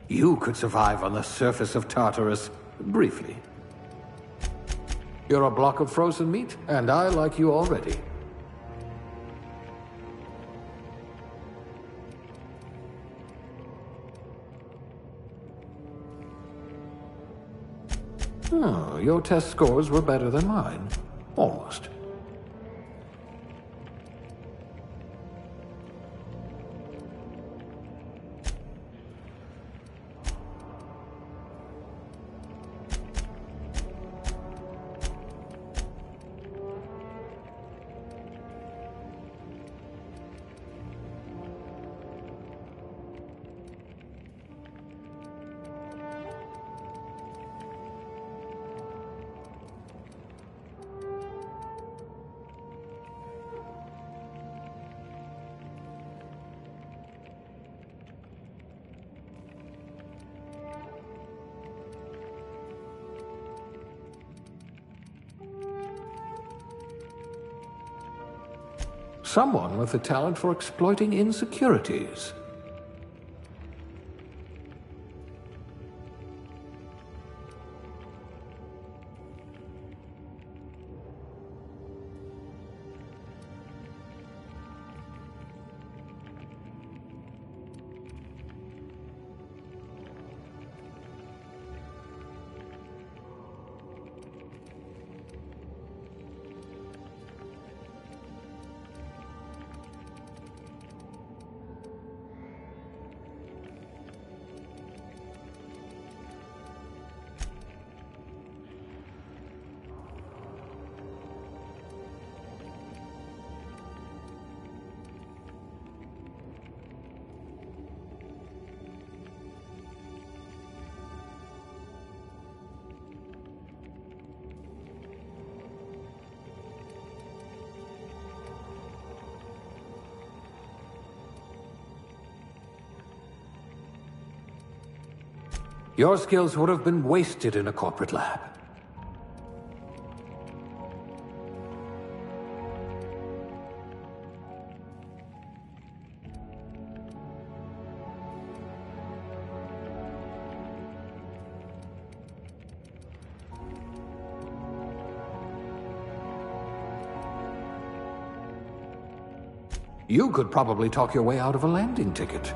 You could survive on the surface of Tartarus, briefly. You're a block of frozen meat, and I like you already. Oh, your test scores were better than mine. Almost. Someone with a talent for exploiting insecurities. Your skills would have been wasted in a corporate lab. You could probably talk your way out of a landing ticket.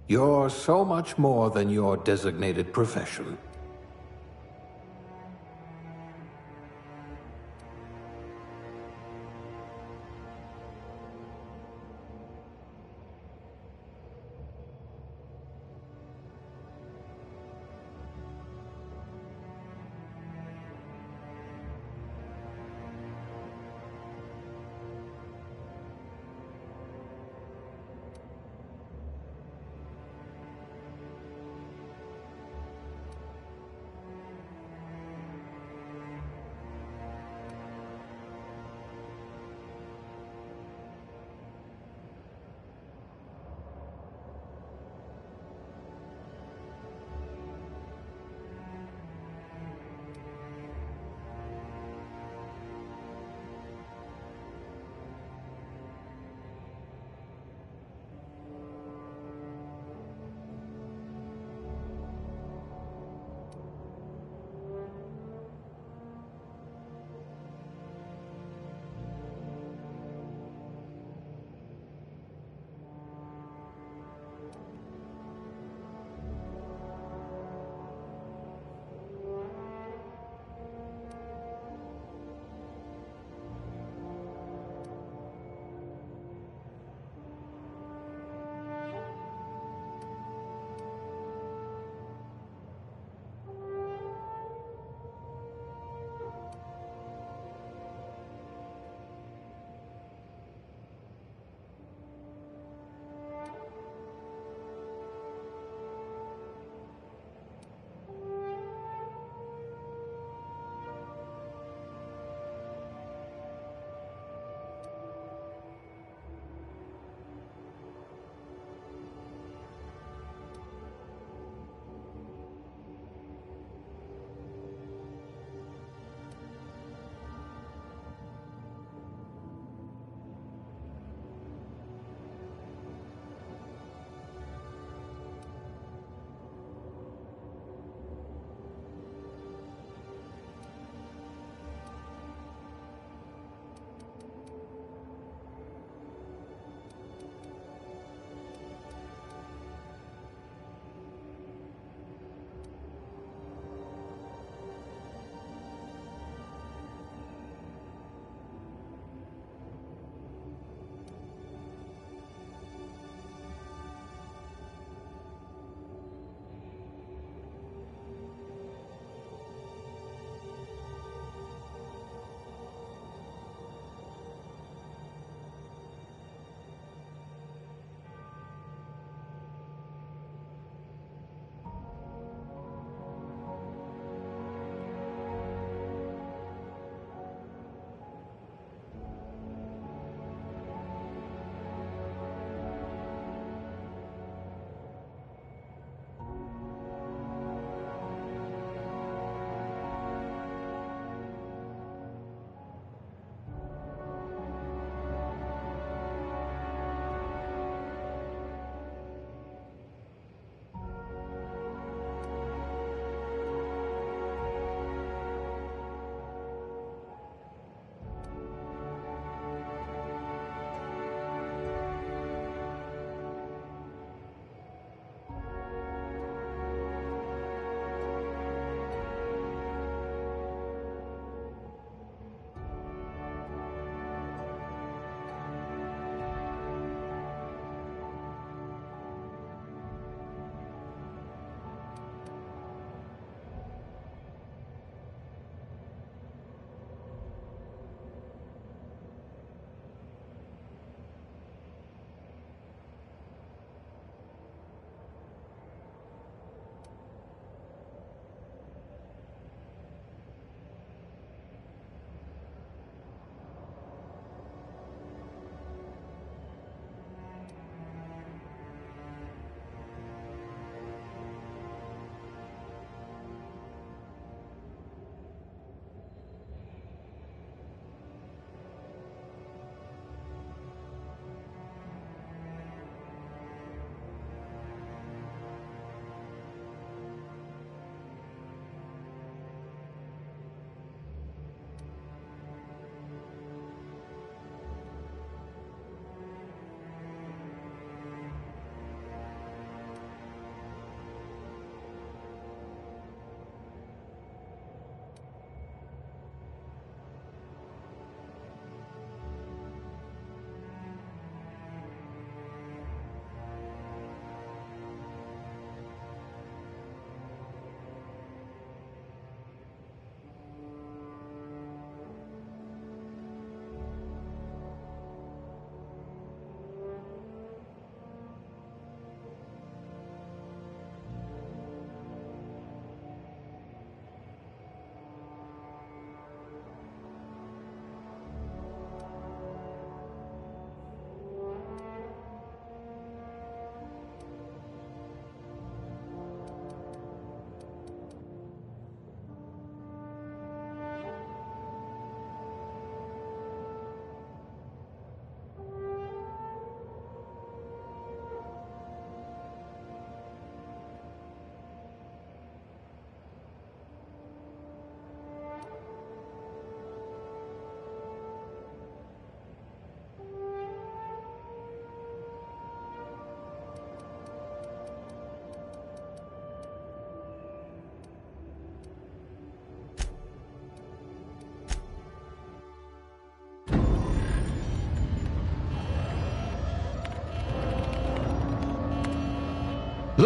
You're so much more than your designated profession.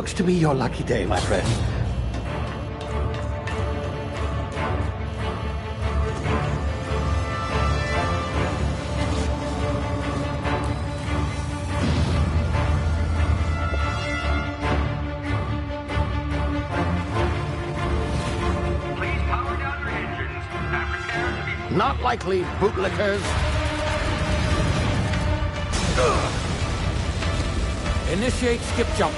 Looks to be your lucky day, my friend. Please power down your engines and prepare to be... Not likely, bootlickers. Initiate skip jump.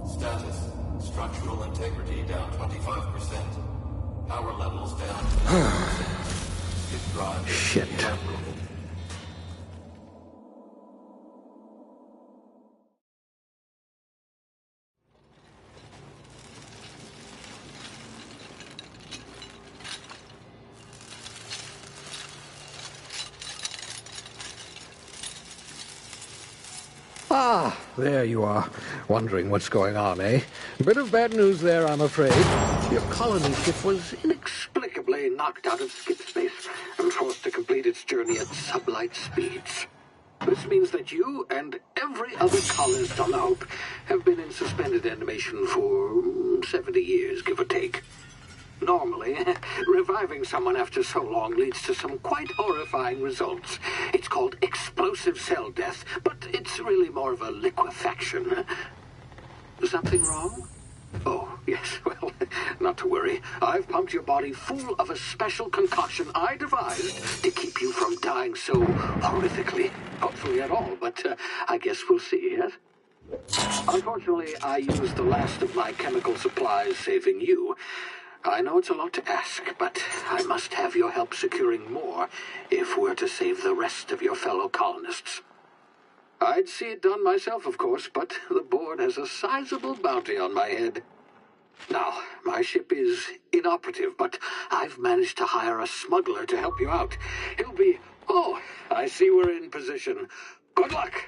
Status. Structural integrity down 25%. Power levels down 10%. Skip drive. Shit. Inoperable. Ah, there you are. Wondering what's going on, eh? Bit of bad news there, I'm afraid. Your colony ship was inexplicably knocked out of skip space and forced to complete its journey at sublight speeds. This means that you and every other colonist on the Hope have been in suspended animation for 70 years, give or take. Normally, reviving someone after so long leads to some quite horrifying results. It's called explosive cell death, but it's really more of a liquefaction. Something wrong? Oh, yes, well, not to worry. I've pumped your body full of a special concoction I devised to keep you from dying so horrifically. Hopefully at all, but I guess we'll see, yes? Unfortunately, I used the last of my chemical supplies saving you. I know it's a lot to ask, but I must have your help securing more if we're to save the rest of your fellow colonists. I'd see it done myself, of course, but the board has a sizable bounty on my head. Now, my ship is inoperative, but I've managed to hire a smuggler to help you out. He'll be... Oh, I see we're in position. Good luck!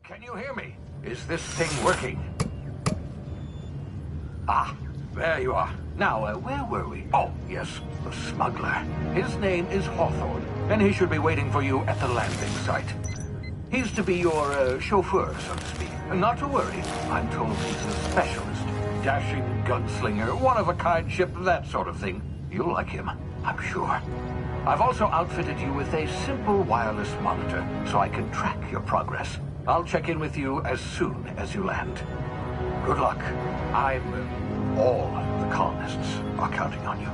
Can you hear me? Is this thing working? Ah, there you are. Now, where were we? Oh, yes, the smuggler. His name is Hawthorne, and he should be waiting for you at the landing site. He's to be your chauffeur, so to speak. Not to worry, I'm told he's a specialist. Dashing gunslinger, one-of-a-kind ship, that sort of thing. You'll like him, I'm sure. I've also outfitted you with a simple wireless monitor, so I can track your progress. I'll check in with you as soon as you land. Good luck. All the colonists are counting on you.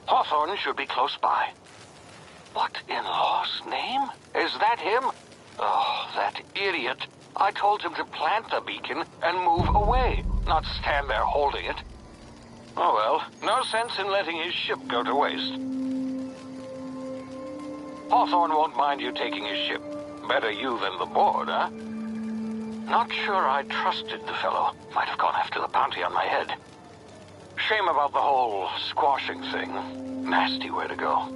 Hawthorne should be close by. What in law's name? Is that him? Oh, that idiot. I told him to plant the beacon and move away, not stand there holding it. Oh well, no sense in letting his ship go to waste. Hawthorne won't mind you taking his ship. Better you than the board, huh? Not sure I trusted the fellow. Might have gone after the bounty on my head. Shame about the whole squashing thing. Nasty way to go.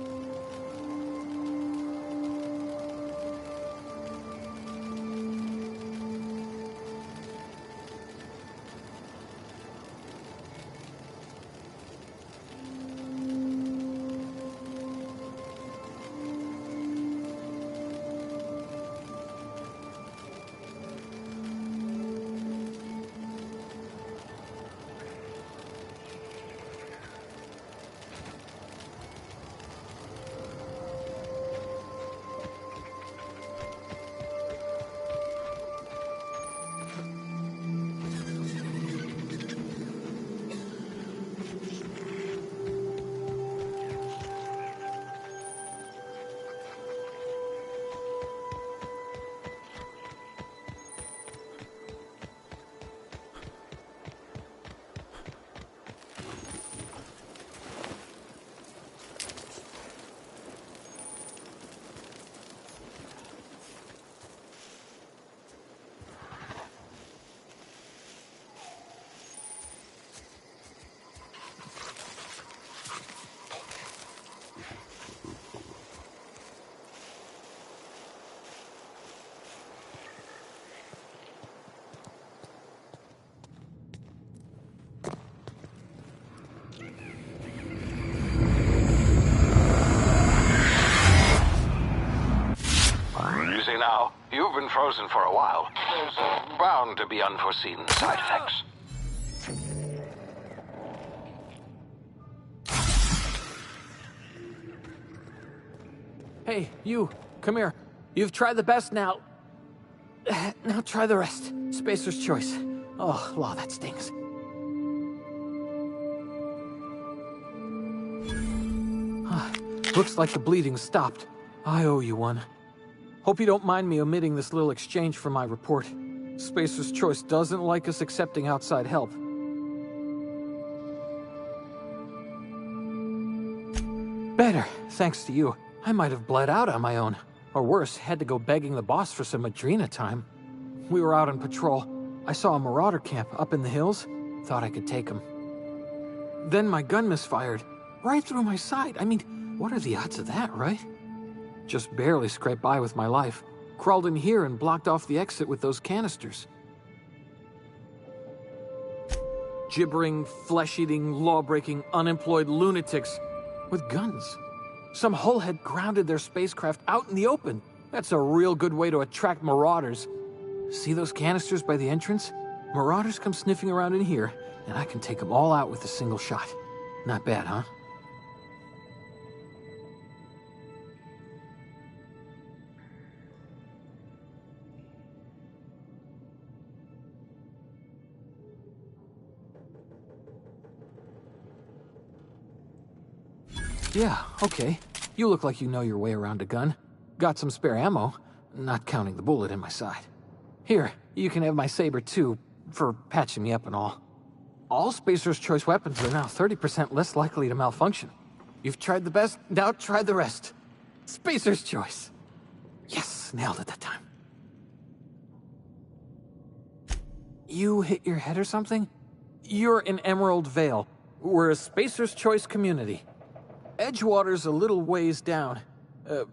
You see now, you've been frozen for a while. There's bound to be unforeseen side effects. Hey, you, come here. You've tried the best now. Now try the rest. Spacer's choice. Oh, law, that stings. Looks like the bleeding stopped. I owe you one. Hope you don't mind me omitting this little exchange from my report. Spacer's choice doesn't like us accepting outside help. Better, thanks to you. I might have bled out on my own. Or worse, had to go begging the boss for some Adrena time. We were out on patrol. I saw a marauder camp up in the hills. Thought I could take him. Then my gun misfired. Right through my side. I mean, what are the odds of that, right? Just barely scraped by with my life. Crawled in here and blocked off the exit with those canisters. Gibbering, flesh-eating, law-breaking, unemployed lunatics with guns. Some hullhead grounded their spacecraft out in the open. That's a real good way to attract marauders. See those canisters by the entrance? Marauders come sniffing around in here, and I can take them all out with a single shot. Not bad, huh? Yeah, okay. You look like you know your way around a gun. Got some spare ammo, not counting the bullet in my side. Here, you can have my saber too, for patching me up and all. All Spacer's Choice weapons are now 30% less likely to malfunction. You've tried the best, now try the rest. Spacer's Choice. Yes, nailed it that time. You hit your head or something? You're in Emerald Vale. We're a Spacer's Choice community. Edgewater's a little ways down.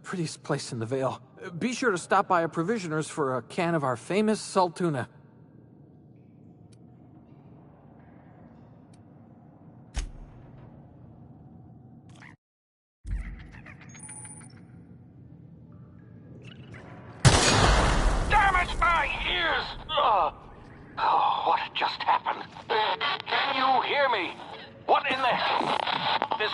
Prettiest place in the Vale. Be sure to stop by a provisioner's for a can of our famous salt tuna. Damn it, my ears! Oh, what just happened? Can you hear me? What in the... This...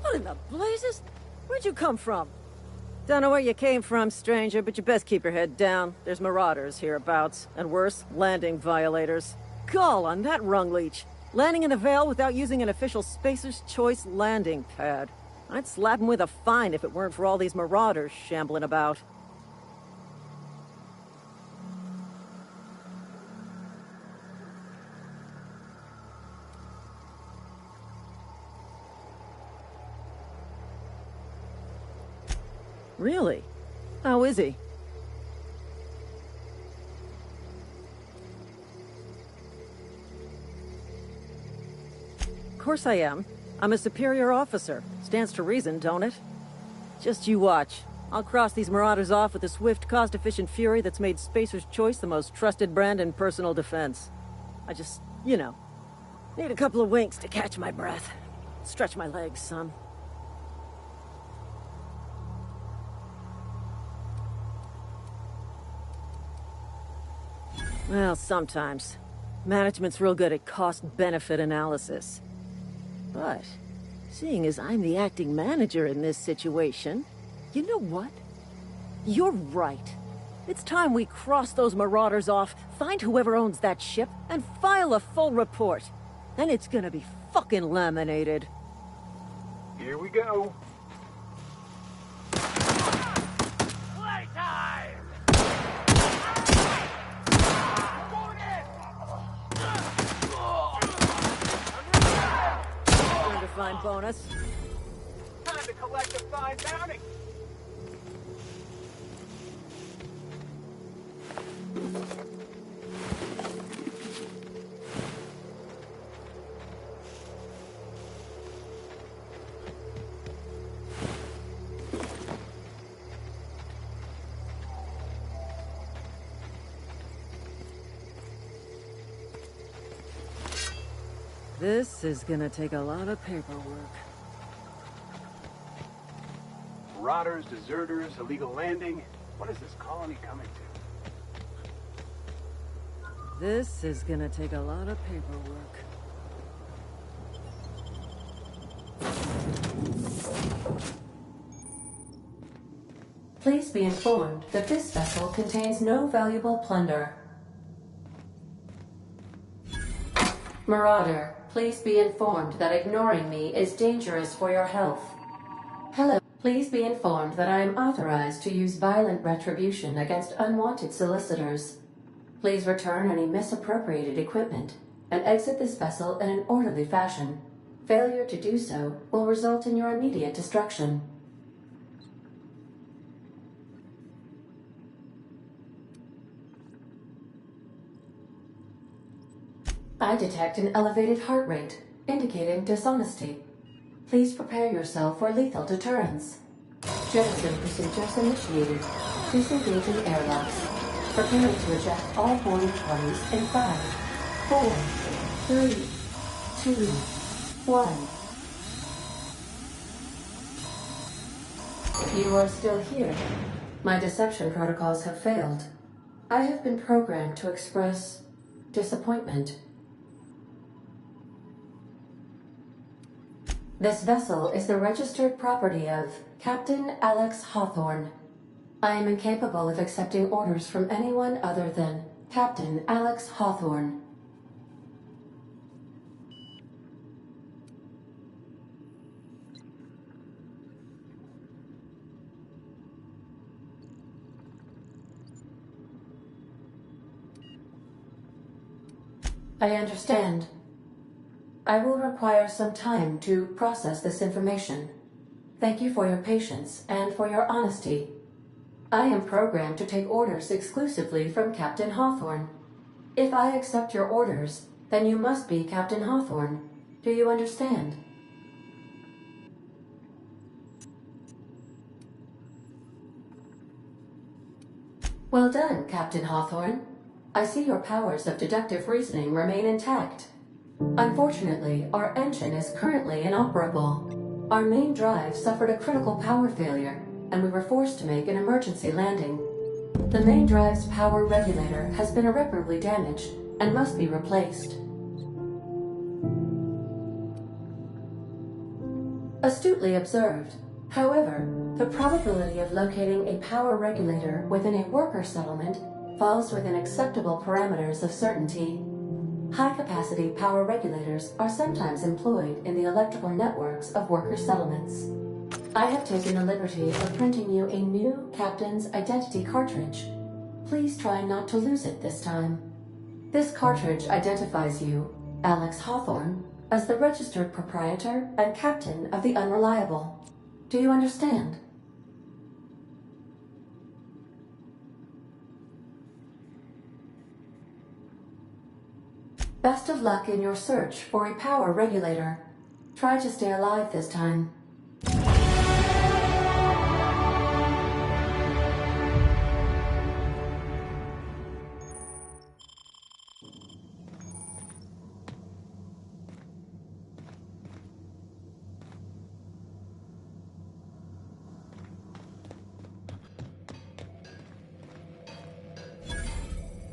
What in the blazes? Where'd you come from? Don't know where you came from, stranger, but you best keep your head down. There's marauders hereabouts, and worse, landing violators. Call on that rung leech. Landing in the Vale without using an official Spacer's Choice landing pad. I'd slap him with a fine if it weren't for all these marauders shambling about. Really? How is he? Of course I am. I'm a superior officer. Stands to reason, don't it? Just you watch. I'll cross these marauders off with a swift, cost-efficient fury that's made Spacer's Choice the most trusted brand in personal defense. I just, you know, need a couple of winks to catch my breath. Stretch my legs, son. Well, sometimes. Management's real good at cost-benefit analysis. But, seeing as I'm the acting manager in this situation, you know what? You're right. It's time we cross those marauders off, find whoever owns that ship, and file a full report. Then it's gonna be fucking laminated. Here we go. Fine bonus. Time to collect a fine bounty. This is gonna take a lot of paperwork. Marauders, deserters, illegal landing. What is this colony coming to? This is gonna take a lot of paperwork. Please be informed that this vessel contains no valuable plunder. Marauder, please be informed that ignoring me is dangerous for your health. Hello. Please be informed that I am authorized to use violent retribution against unwanted solicitors. Please return any misappropriated equipment and exit this vessel in an orderly fashion. Failure to do so will result in your immediate destruction. I detect an elevated heart rate, indicating dishonesty. Please prepare yourself for lethal deterrence. Jettison procedures initiated. Disengaging airlocks. Preparing to eject all boarding parties in 5, 4, 3, 2, 1. You are still here. My deception protocols have failed. I have been programmed to express disappointment. This vessel is the registered property of Captain Alex Hawthorne. I am incapable of accepting orders from anyone other than Captain Alex Hawthorne. I understand. I will require some time to process this information. Thank you for your patience and for your honesty. I am programmed to take orders exclusively from Captain Hawthorne. If I accept your orders, then you must be Captain Hawthorne. Do you understand? Well done, Captain Hawthorne. I see your powers of deductive reasoning remain intact. Unfortunately, our engine is currently inoperable. Our main drive suffered a critical power failure, and we were forced to make an emergency landing. The main drive's power regulator has been irreparably damaged and must be replaced. Astutely observed. However, the probability of locating a power regulator within a worker settlement falls within acceptable parameters of certainty. High-capacity power regulators are sometimes employed in the electrical networks of worker settlements. I have taken the liberty of printing you a new Captain's Identity cartridge. Please try not to lose it this time. This cartridge identifies you, Alex Hawthorne, as the registered proprietor and captain of the Unreliable. Do you understand? Best of luck in your search for a power regulator. Try to stay alive this time.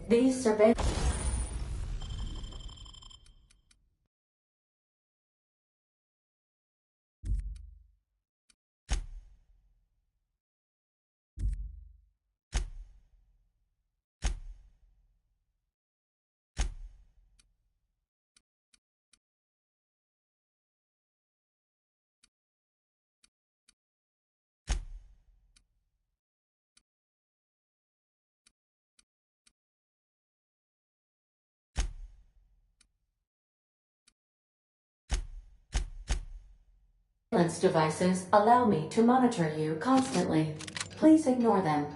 These surveillance devices allow me to monitor you constantly. Please ignore them.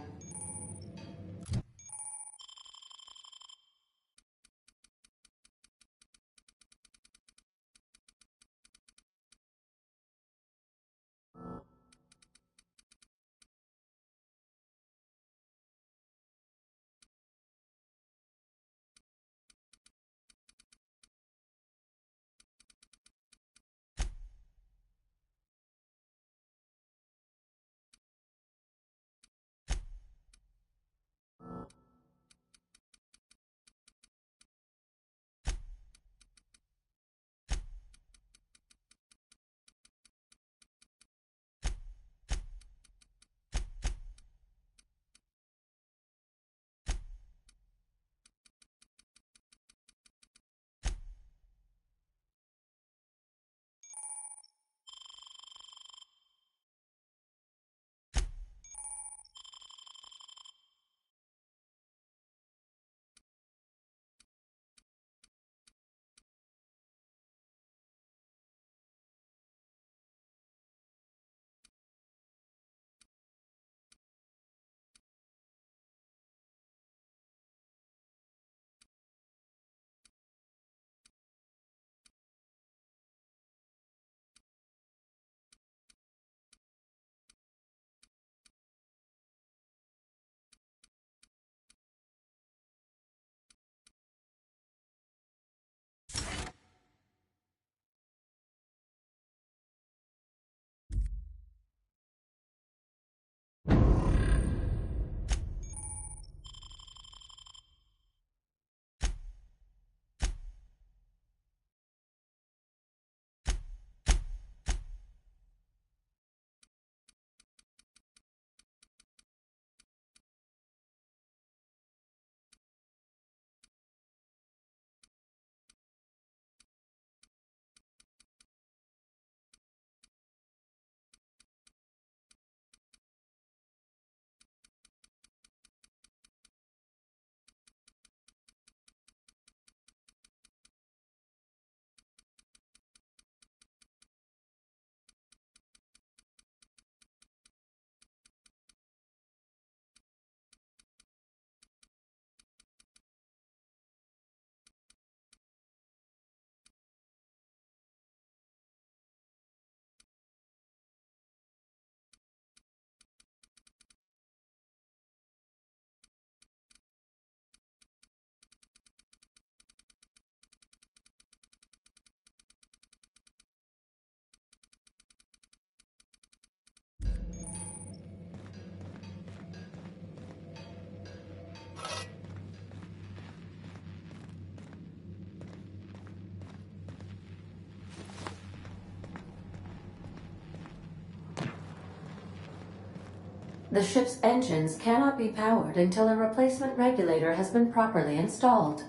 The ship's engines cannot be powered until a replacement regulator has been properly installed.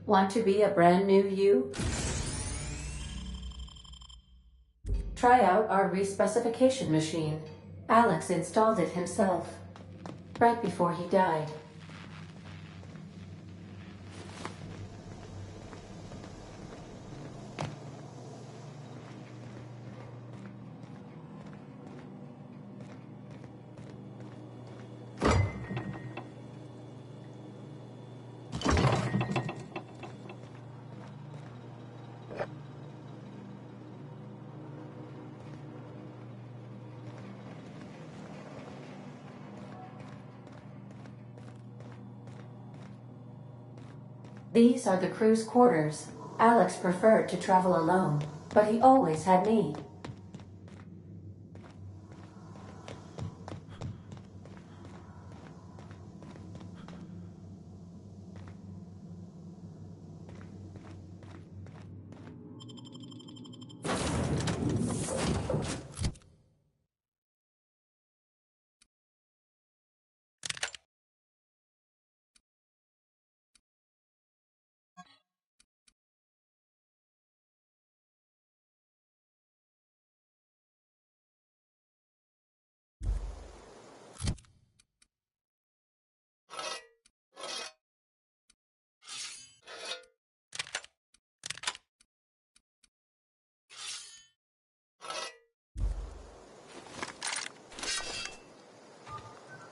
Want to be a brand new you? Try out our respecification machine. Alex installed it himself, right before he died. These are the crew's quarters. Alex preferred to travel alone, but he always had me.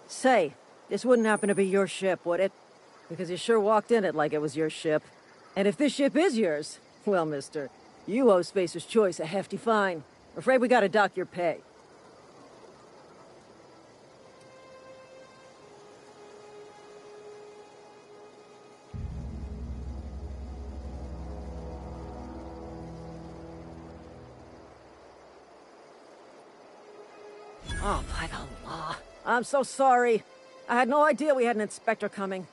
Say, this wouldn't happen to be your ship, would it? Because you sure walked in it like it was your ship. And if this ship is yours, well, mister, you owe Spacer's Choice a hefty fine. I'm afraid we gotta dock your pay. Oh, by the law. I'm so sorry. I had no idea we had an inspector coming.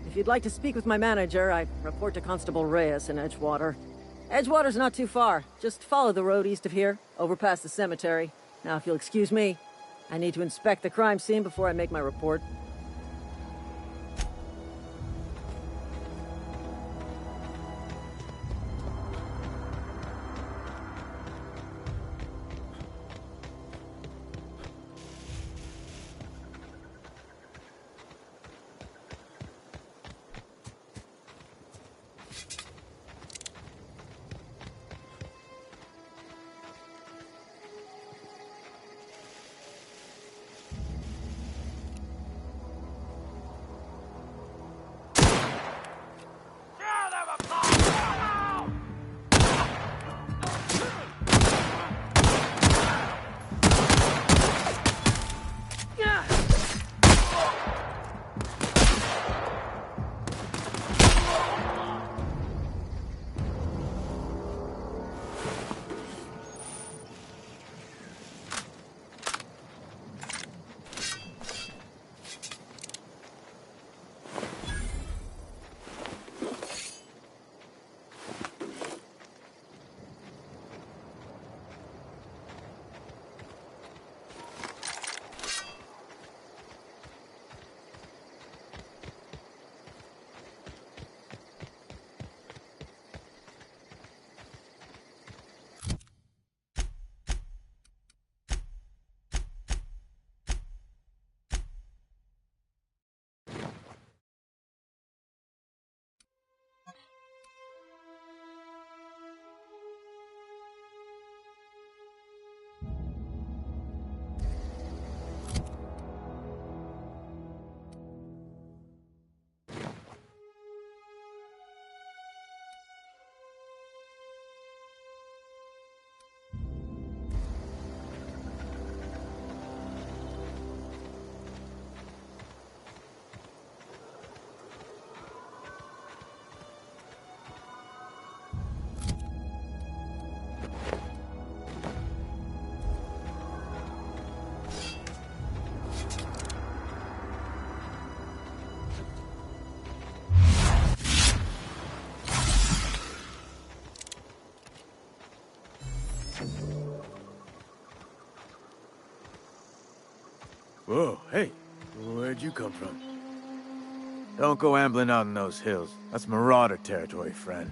If you'd like to speak with my manager, I'd report to Constable Reyes in Edgewater. Edgewater's not too far. Just follow the road east of here, over past the cemetery. Now, if you'll excuse me, I need to inspect the crime scene before I make my report. Whoa, hey, where'd you come from? Don't go ambling out in those hills. That's Marauder territory, friend.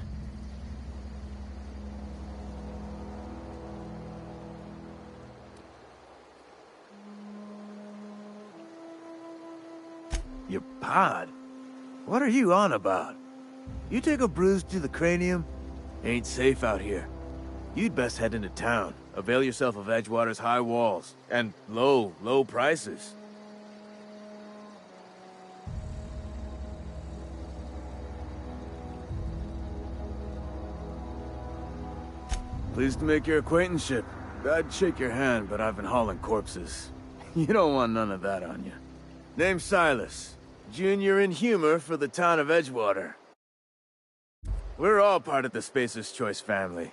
Your pod? What are you on about? You take a bruise to the cranium? Ain't safe out here. You'd best head into town. Avail yourself of Edgewater's high walls. And low prices. Pleased to make your acquaintanceship. I'd shake your hand, but I've been hauling corpses. You don't want none of that on you. Name's Silas. Junior in humor for the town of Edgewater. We're all part of the Spacer's Choice family.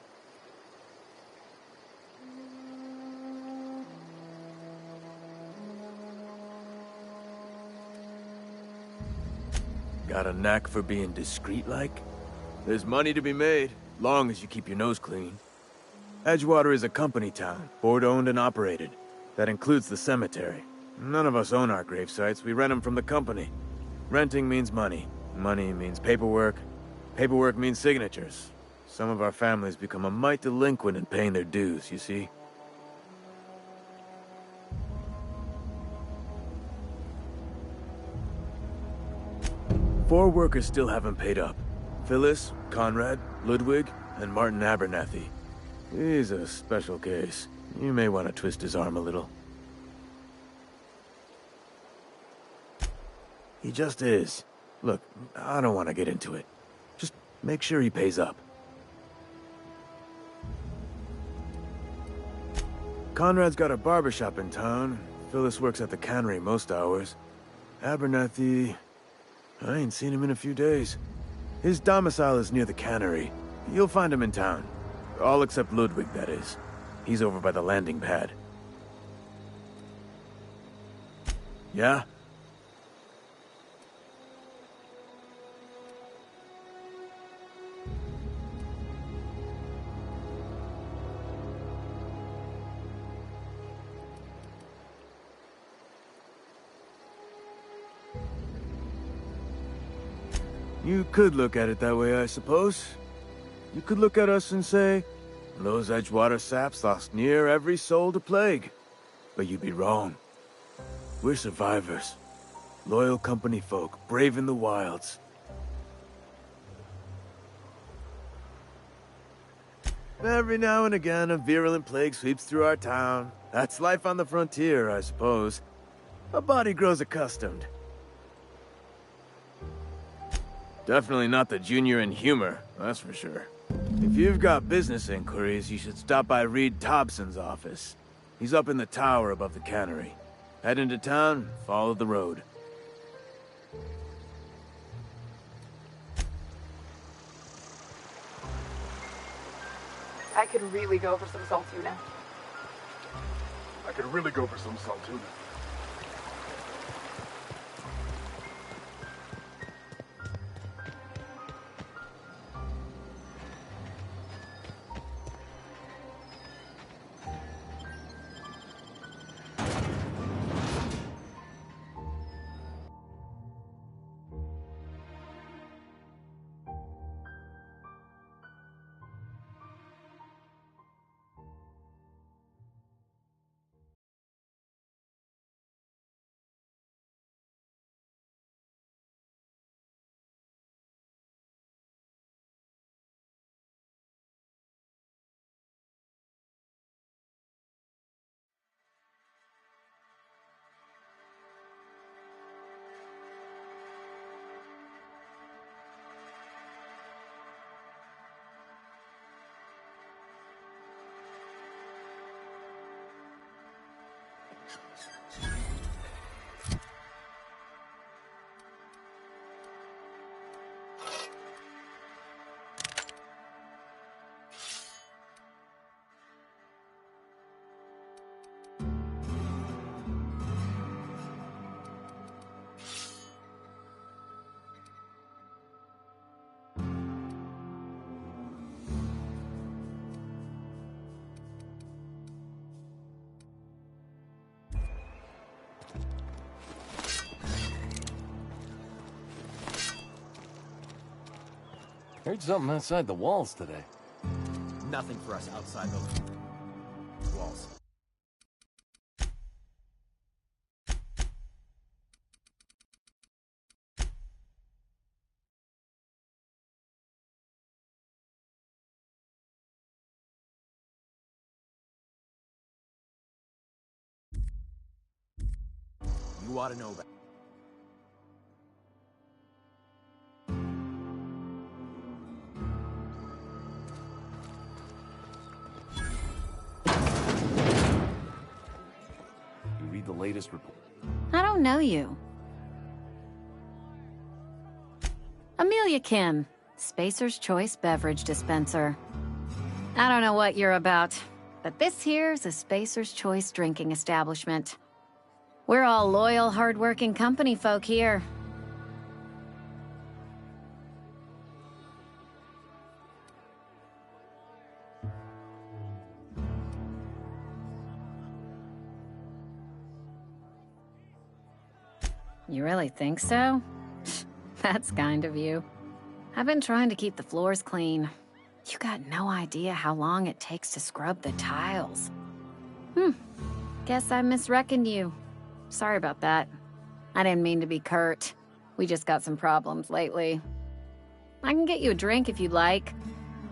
Got a knack for being discreet-like? There's money to be made, long as you keep your nose clean. Edgewater is a company town, board-owned and operated. That includes the cemetery. None of us own our gravesites, we rent them from the company. Renting means money. Money means paperwork. Paperwork means signatures. Some of our families become a mite delinquent in paying their dues, you see? Four workers still haven't paid up. Phyllis, Conrad, Ludwig, and Martin Abernathy. He's a special case. You may want to twist his arm a little. He just is. Look, I don't want to get into it. Just make sure he pays up. Conrad's got a barbershop in town. Phyllis works at the cannery most hours. Abernathy... I ain't seen him in a few days. His domicile is near the cannery. You'll find him in town. All except Ludwig, that is. He's over by the landing pad. Yeah? You could look at it that way, I suppose. You could look at us and say, those Edgewater saps lost near every soul to plague. But you'd be wrong. We're survivors. Loyal company folk, braving the wilds. Every now and again, a virulent plague sweeps through our town. That's life on the frontier, I suppose. A body grows accustomed. Definitely not the junior in humor, that's for sure. If you've got business inquiries, you should stop by Reed Thompson's office. He's up in the tower above the cannery. Head into town, follow the road. I could really go for some salt tuna. I could really go for some salt tuna. Heard something outside the walls today. Nothing for us outside those walls. You ought to know that. You read the latest report? I don't know you. Amelia Kim, Spacer's Choice Beverage Dispenser. I don't know what you're about, but this here's a Spacer's Choice drinking establishment. We're all loyal, hard-working company folk here. You really think so? That's kind of you. I've been trying to keep the floors clean. You got no idea how long it takes to scrub the tiles. Guess I misreckoned you. Sorry about that. I didn't mean to be curt. We just got some problems lately. I can get you a drink if you'd like.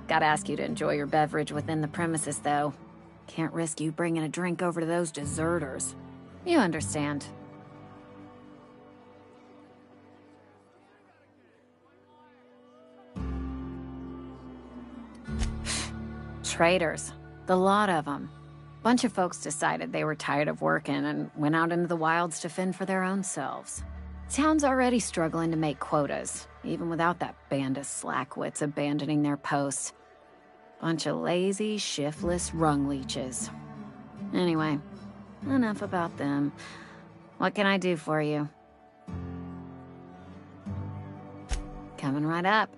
Gotta ask you to enjoy your beverage within the premises, though. Can't risk you bringing a drink over to those deserters. You understand. Traitors. The lot of them. Bunch of folks decided they were tired of working and went out into the wilds to fend for their own selves. Town's already struggling to make quotas, even without that band of slackwits abandoning their posts. Bunch of lazy, shiftless rung leeches. Anyway, enough about them. What can I do for you? Coming right up.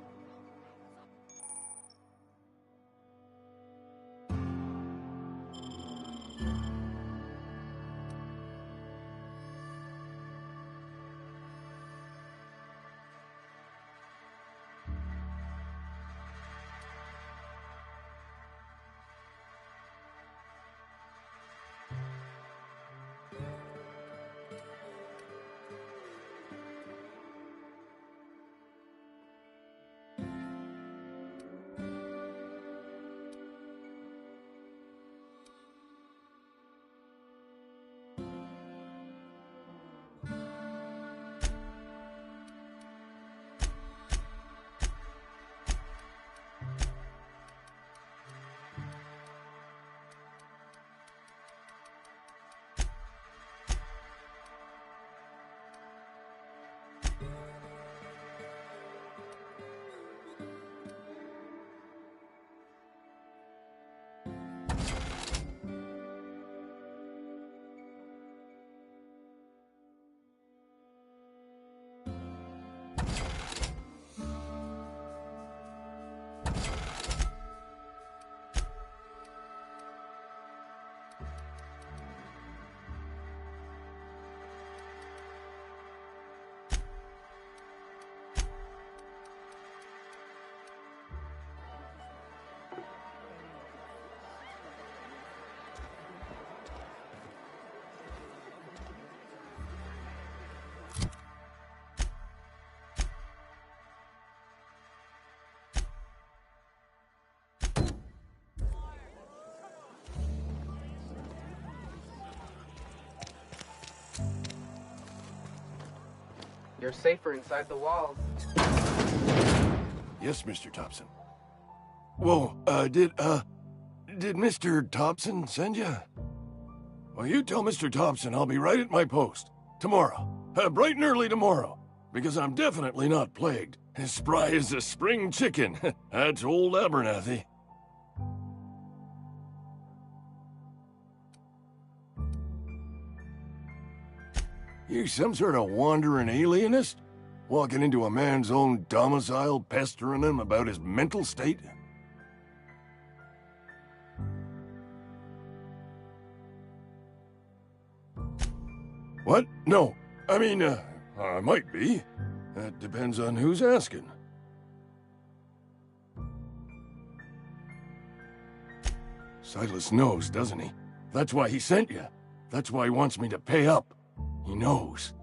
You're safer inside the walls. Yes, Mr. Thompson. Whoa, did Mr. Thompson send you? Well, you tell Mr. Thompson I'll be right at my post. Tomorrow. Bright and early tomorrow. Because I'm definitely not plagued. As spry as a spring chicken. That's old Abernathy. You some sort of wandering alienist? Walking into a man's own domicile, pestering him about his mental state? What? No. I mean, I might be. That depends on who's asking. Silas knows, doesn't he? That's why he sent you. That's why he wants me to pay up. He knows.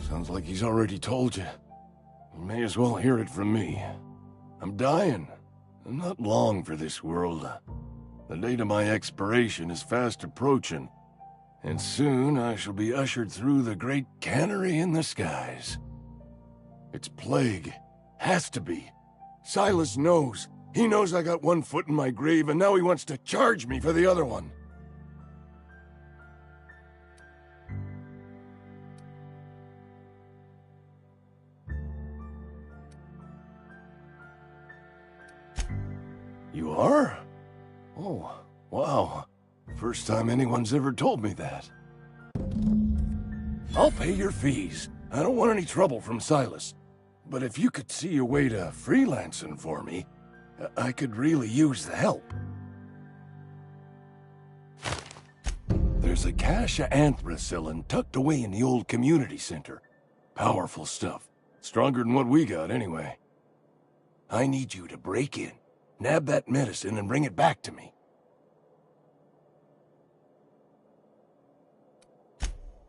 Sounds like he's already told you. You may as well hear it from me. I'm dying. I'm not long for this world. The date of my expiration is fast approaching, and soon I shall be ushered through the great cannery in the skies. It's plague. Has to be. Silas knows. He knows I got one foot in my grave, and now he wants to charge me for the other one. You are? Oh, wow. First time anyone's ever told me that. I'll pay your fees. I don't want any trouble from Silas. But if you could see your way to freelancing for me, I could really use the help. There's a cache of anthracillin tucked away in the old community center. Powerful stuff. Stronger than what we got, anyway. I need you to break in, nab that medicine, and bring it back to me.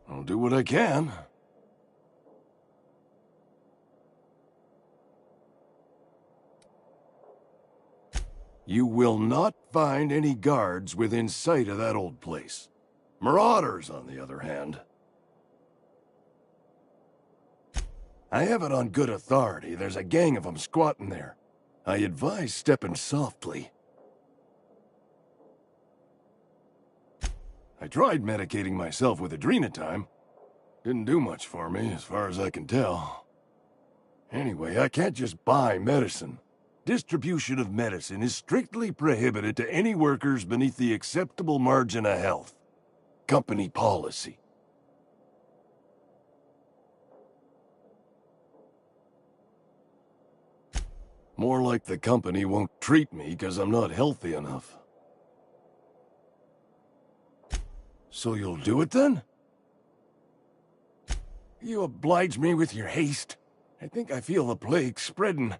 I'll do what I can. You will not find any guards within sight of that old place. Marauders, on the other hand. I have it on good authority. There's a gang of them squatting there. I advise stepping softly. I tried medicating myself with Adrenatime. Didn't do much for me, as far as I can tell. Anyway, I can't just buy medicine. Distribution of medicine is strictly prohibited to any workers beneath the acceptable margin of health. Company policy. More like the company won't treat me because I'm not healthy enough. So you'll do it then? You oblige me with your haste. I think I feel the plague spreading.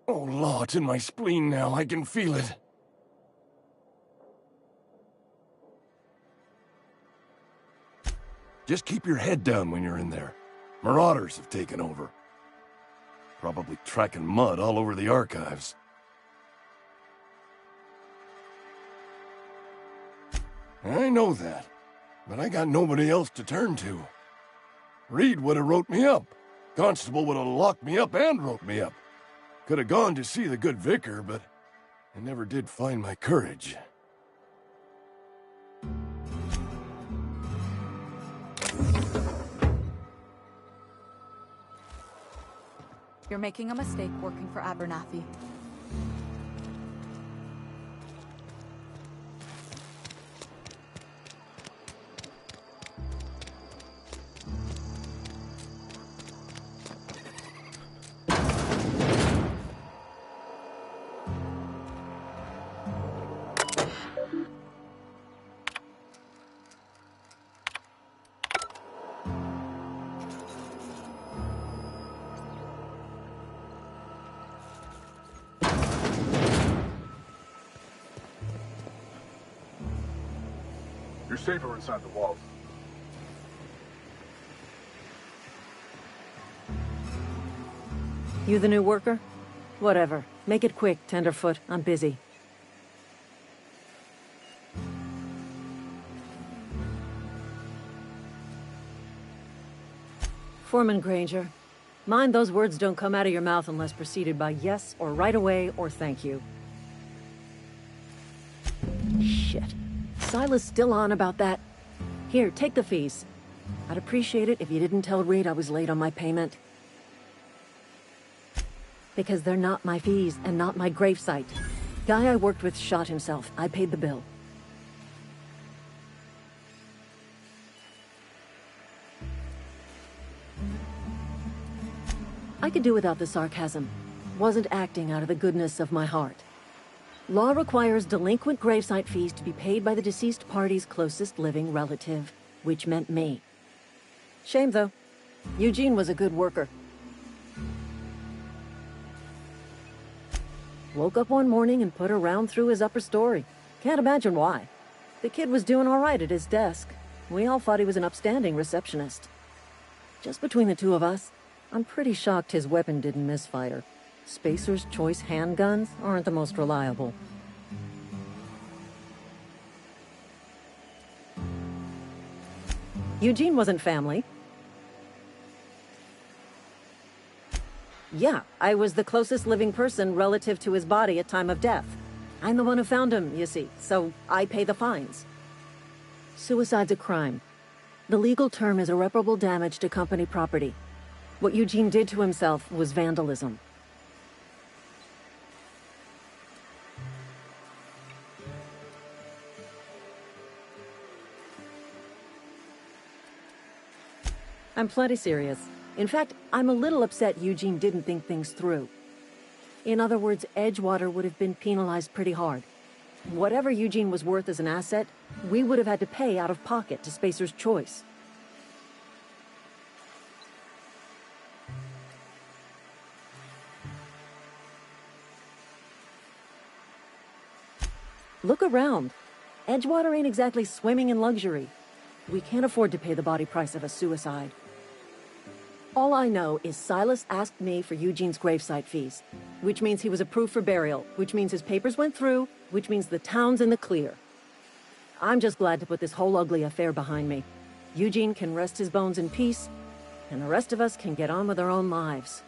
Oh, Law, it's in my spleen now. I can feel it. Just keep your head down when you're in there. Marauders have taken over. Probably tracking mud all over the archives. I know that, but I got nobody else to turn to. Reed would have wrote me up. Constable would have locked me up and wrote me up. Could have gone to see the good vicar, but I never did find my courage. You're making a mistake working for Abernathy. You're safer inside the walls. You the new worker? Whatever. Make it quick, Tenderfoot. I'm busy. Foreman Granger, mind those words don't come out of your mouth unless preceded by yes or right away or thank you. Shit. Silas still on about that? Here, take the fees. I'd appreciate it if you didn't tell Reed I was late on my payment. Because they're not my fees and not my gravesite. Guy I worked with shot himself. I paid the bill. I could do without the sarcasm. Wasn't acting out of the goodness of my heart. Law requires delinquent gravesite fees to be paid by the deceased party's closest living relative, which meant me. Shame, though. Eugene was a good worker. Woke up one morning and put her round through his upper story. Can't imagine why. The kid was doing all right at his desk. We all thought he was an upstanding receptionist. Just between the two of us, I'm pretty shocked his weapon didn't misfire. Spacer's Choice handguns aren't the most reliable. Eugene wasn't family. Yeah, I was the closest living person relative to his body at time of death. I'm the one who found him, you see, so I pay the fines. Suicide's a crime. The legal term is irreparable damage to company property. What Eugene did to himself was vandalism. I'm plenty serious. In fact, I'm a little upset Eugene didn't think things through. In other words, Edgewater would have been penalized pretty hard. Whatever Eugene was worth as an asset, we would have had to pay out of pocket to Spacer's Choice. Look around. Edgewater ain't exactly swimming in luxury. We can't afford to pay the body price of a suicide. All I know is Silas asked me for Eugene's gravesite fees, which means he was approved for burial, which means his papers went through, which means the town's in the clear. I'm just glad to put this whole ugly affair behind me. Eugene can rest his bones in peace, and the rest of us can get on with our own lives.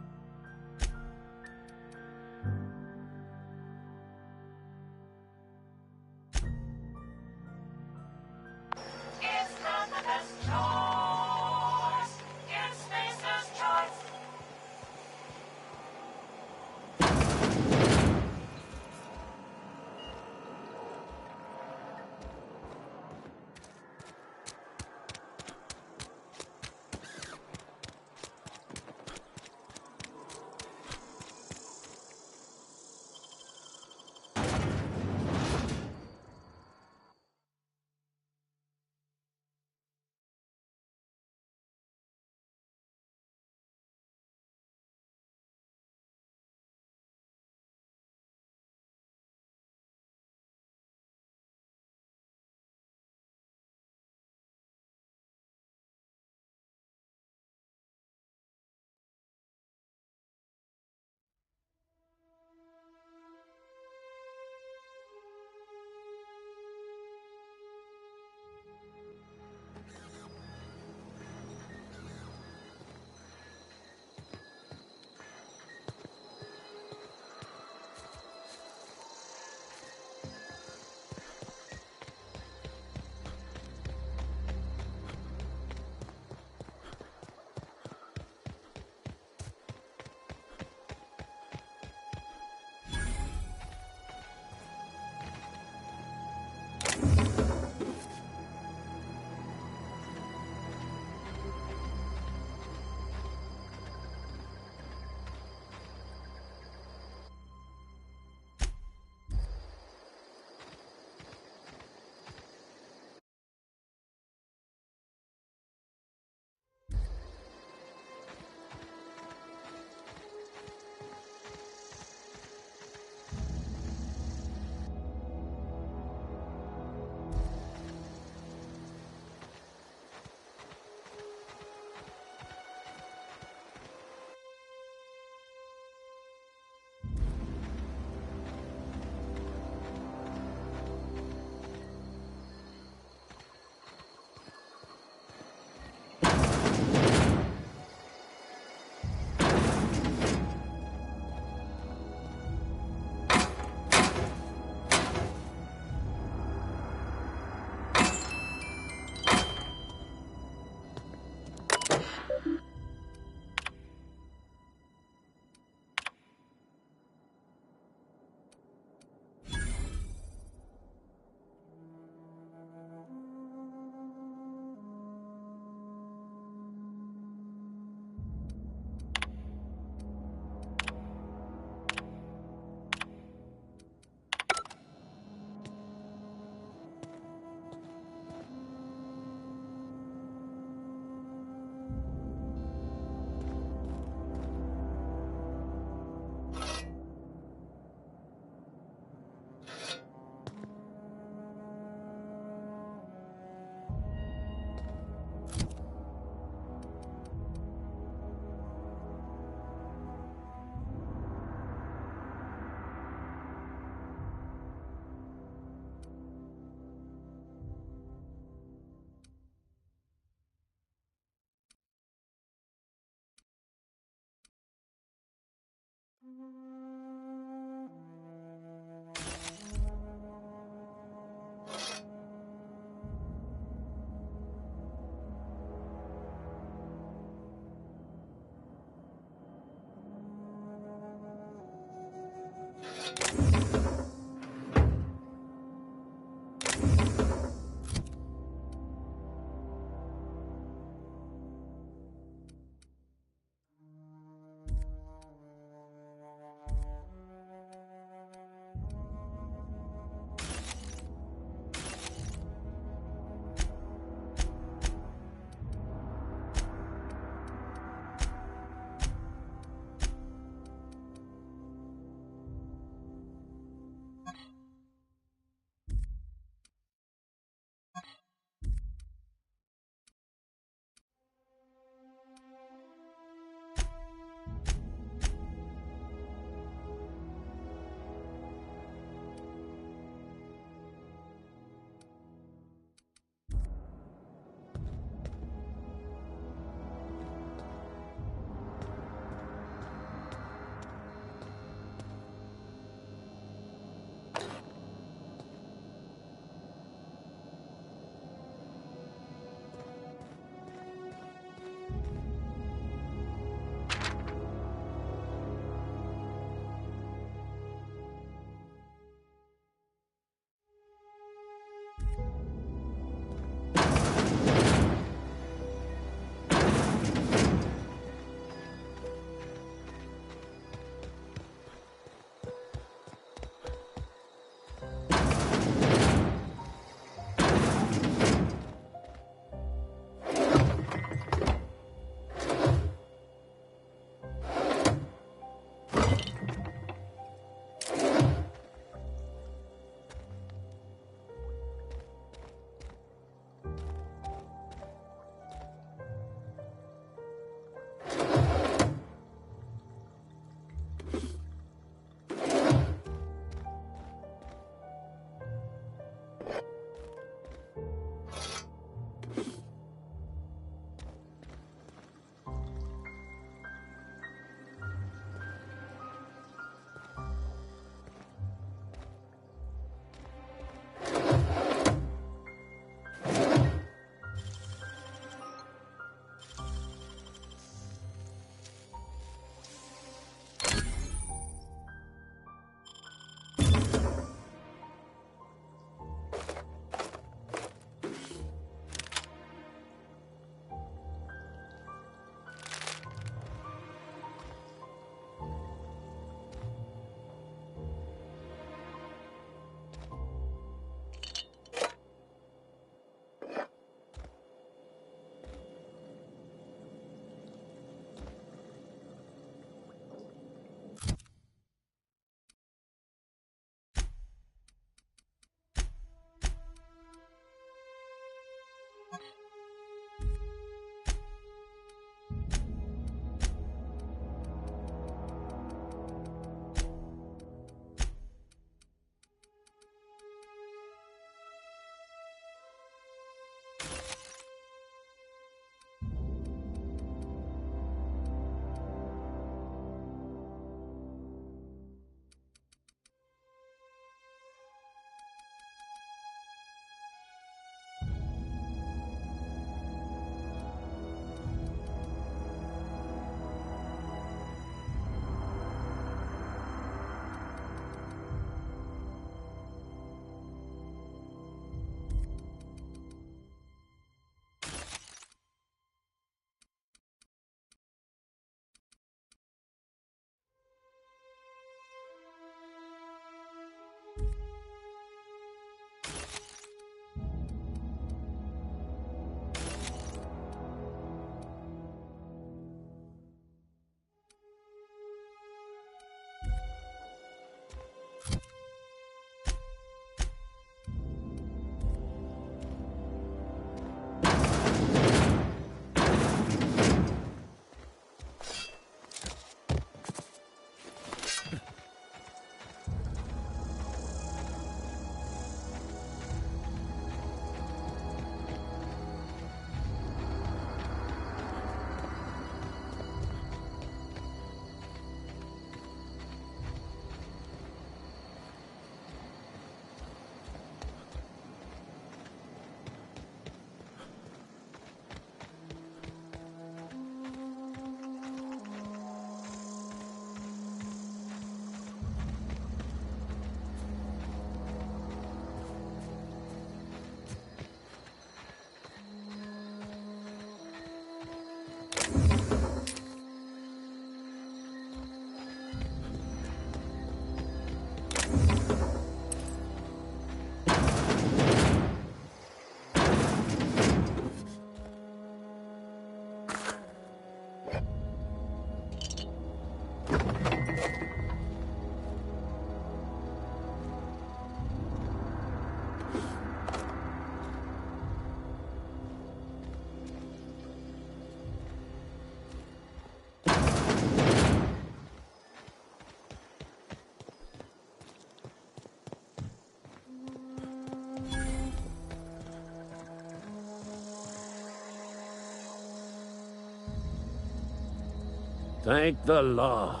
Thank the law.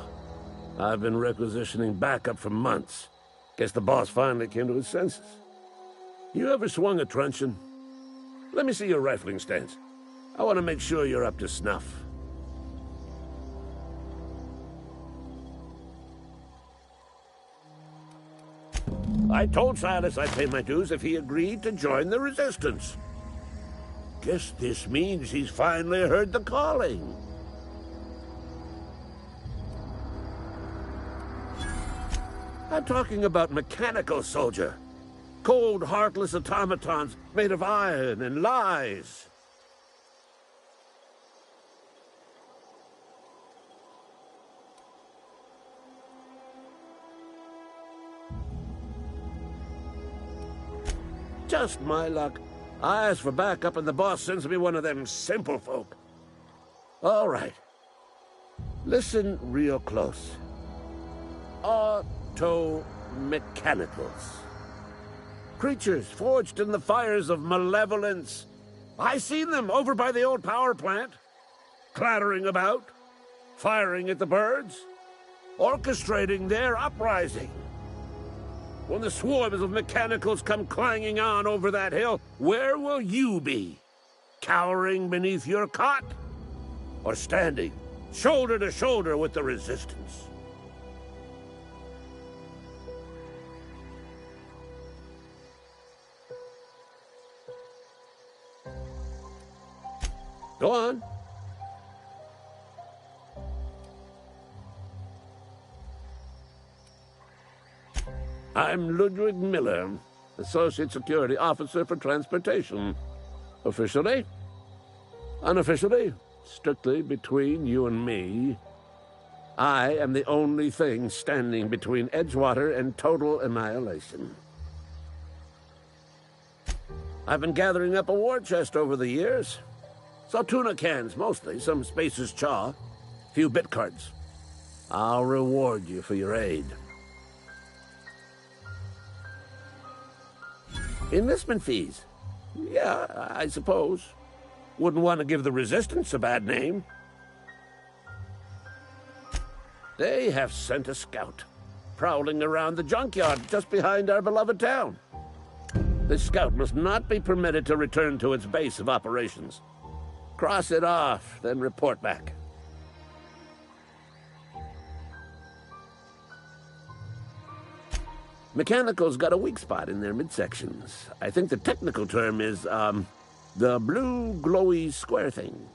I've been requisitioning backup for months. Guess the boss finally came to his senses. You ever swung a truncheon? Let me see your rifling stance. I want to make sure you're up to snuff. I told Silas I'd pay my dues if he agreed to join the Resistance. Guess this means he's finally heard the calling. I'm talking about mechanical soldier. Cold, heartless automatons made of iron and lies. Just my luck. I ask for backup and the boss sends me one of them simple folk. All right. Listen real close. Auto-mechanicals. Creatures forged in the fires of malevolence. I seen them over by the old power plant. Clattering about. Firing at the birds. Orchestrating their uprising. When the swarms of mechanicals come clanging on over that hill, where will you be? Cowering beneath your cot? Or standing, shoulder to shoulder with the Resistance? Go on. I'm Ludwig Miller, Associate Security Officer for Transportation. Officially, unofficially, strictly between you and me, I am the only thing standing between Edgewater and total annihilation. I've been gathering up a war chest over the years. Saw tuna cans, mostly, some Spacer's Chaw, few bit cards. I'll reward you for your aid. Enlistment fees. Yeah, I suppose. Wouldn't want to give the Resistance a bad name. They have sent a scout, prowling around the junkyard just behind our beloved town. This scout must not be permitted to return to its base of operations. Cross it off, then report back. Mechanicals got a weak spot in their midsections. I think the technical term is, the blue glowy square thing.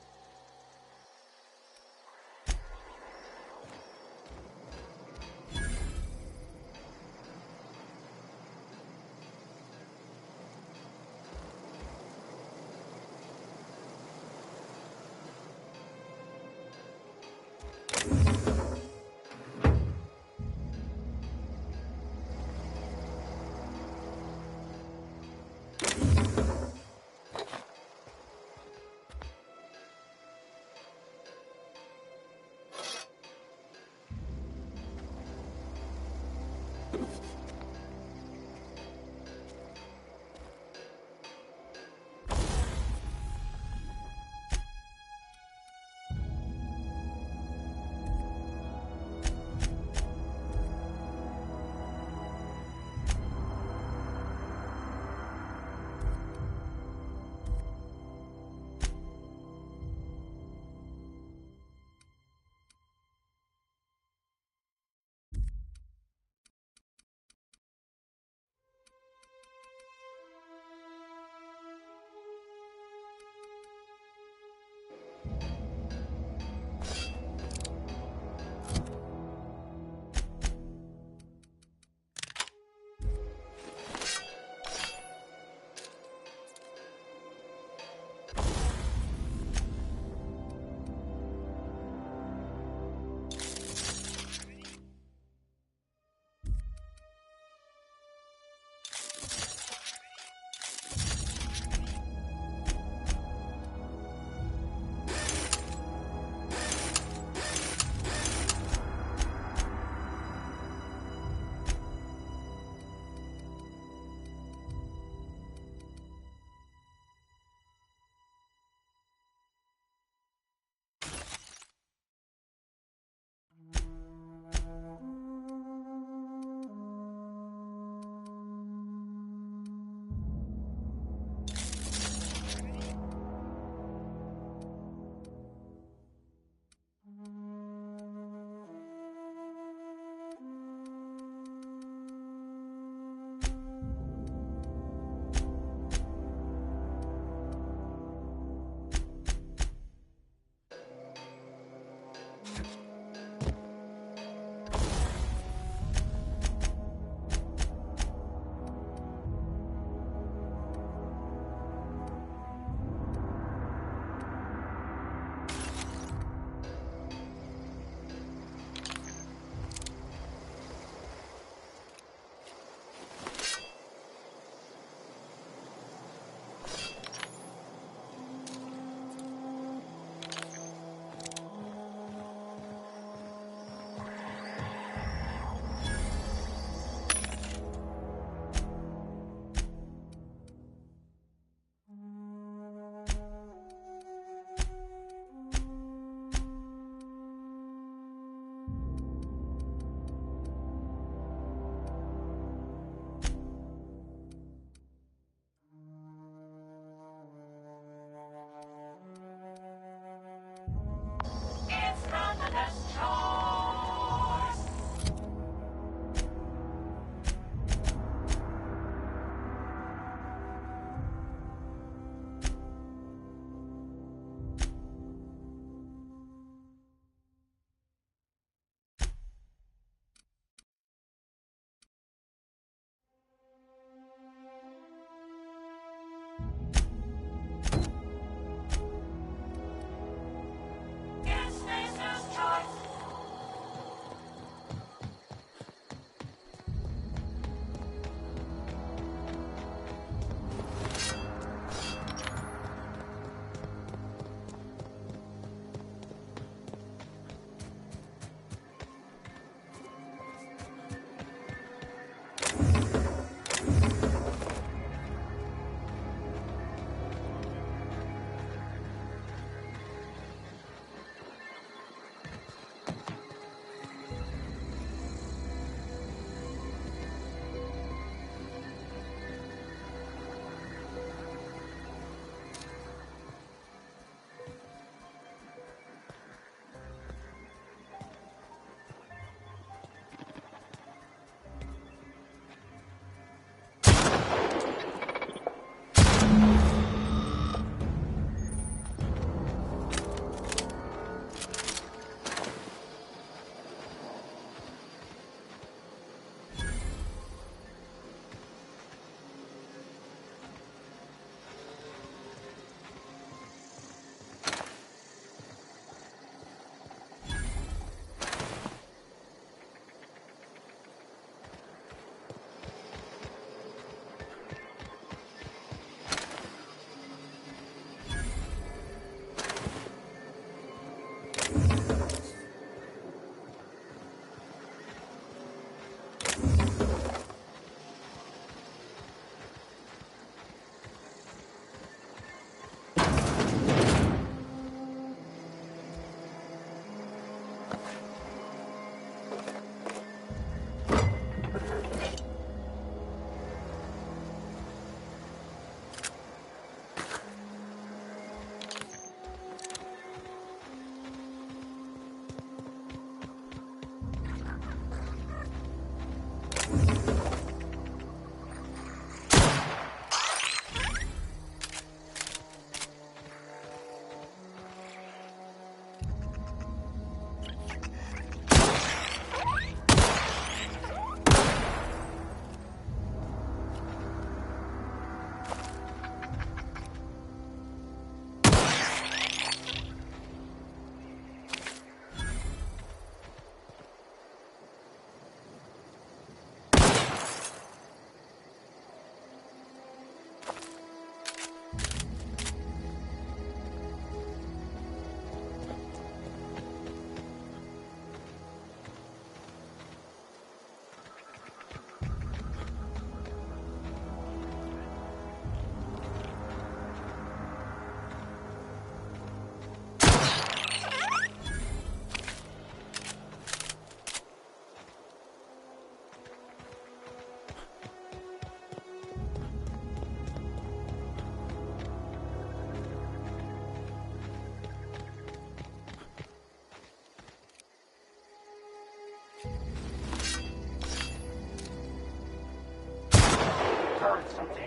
heard something.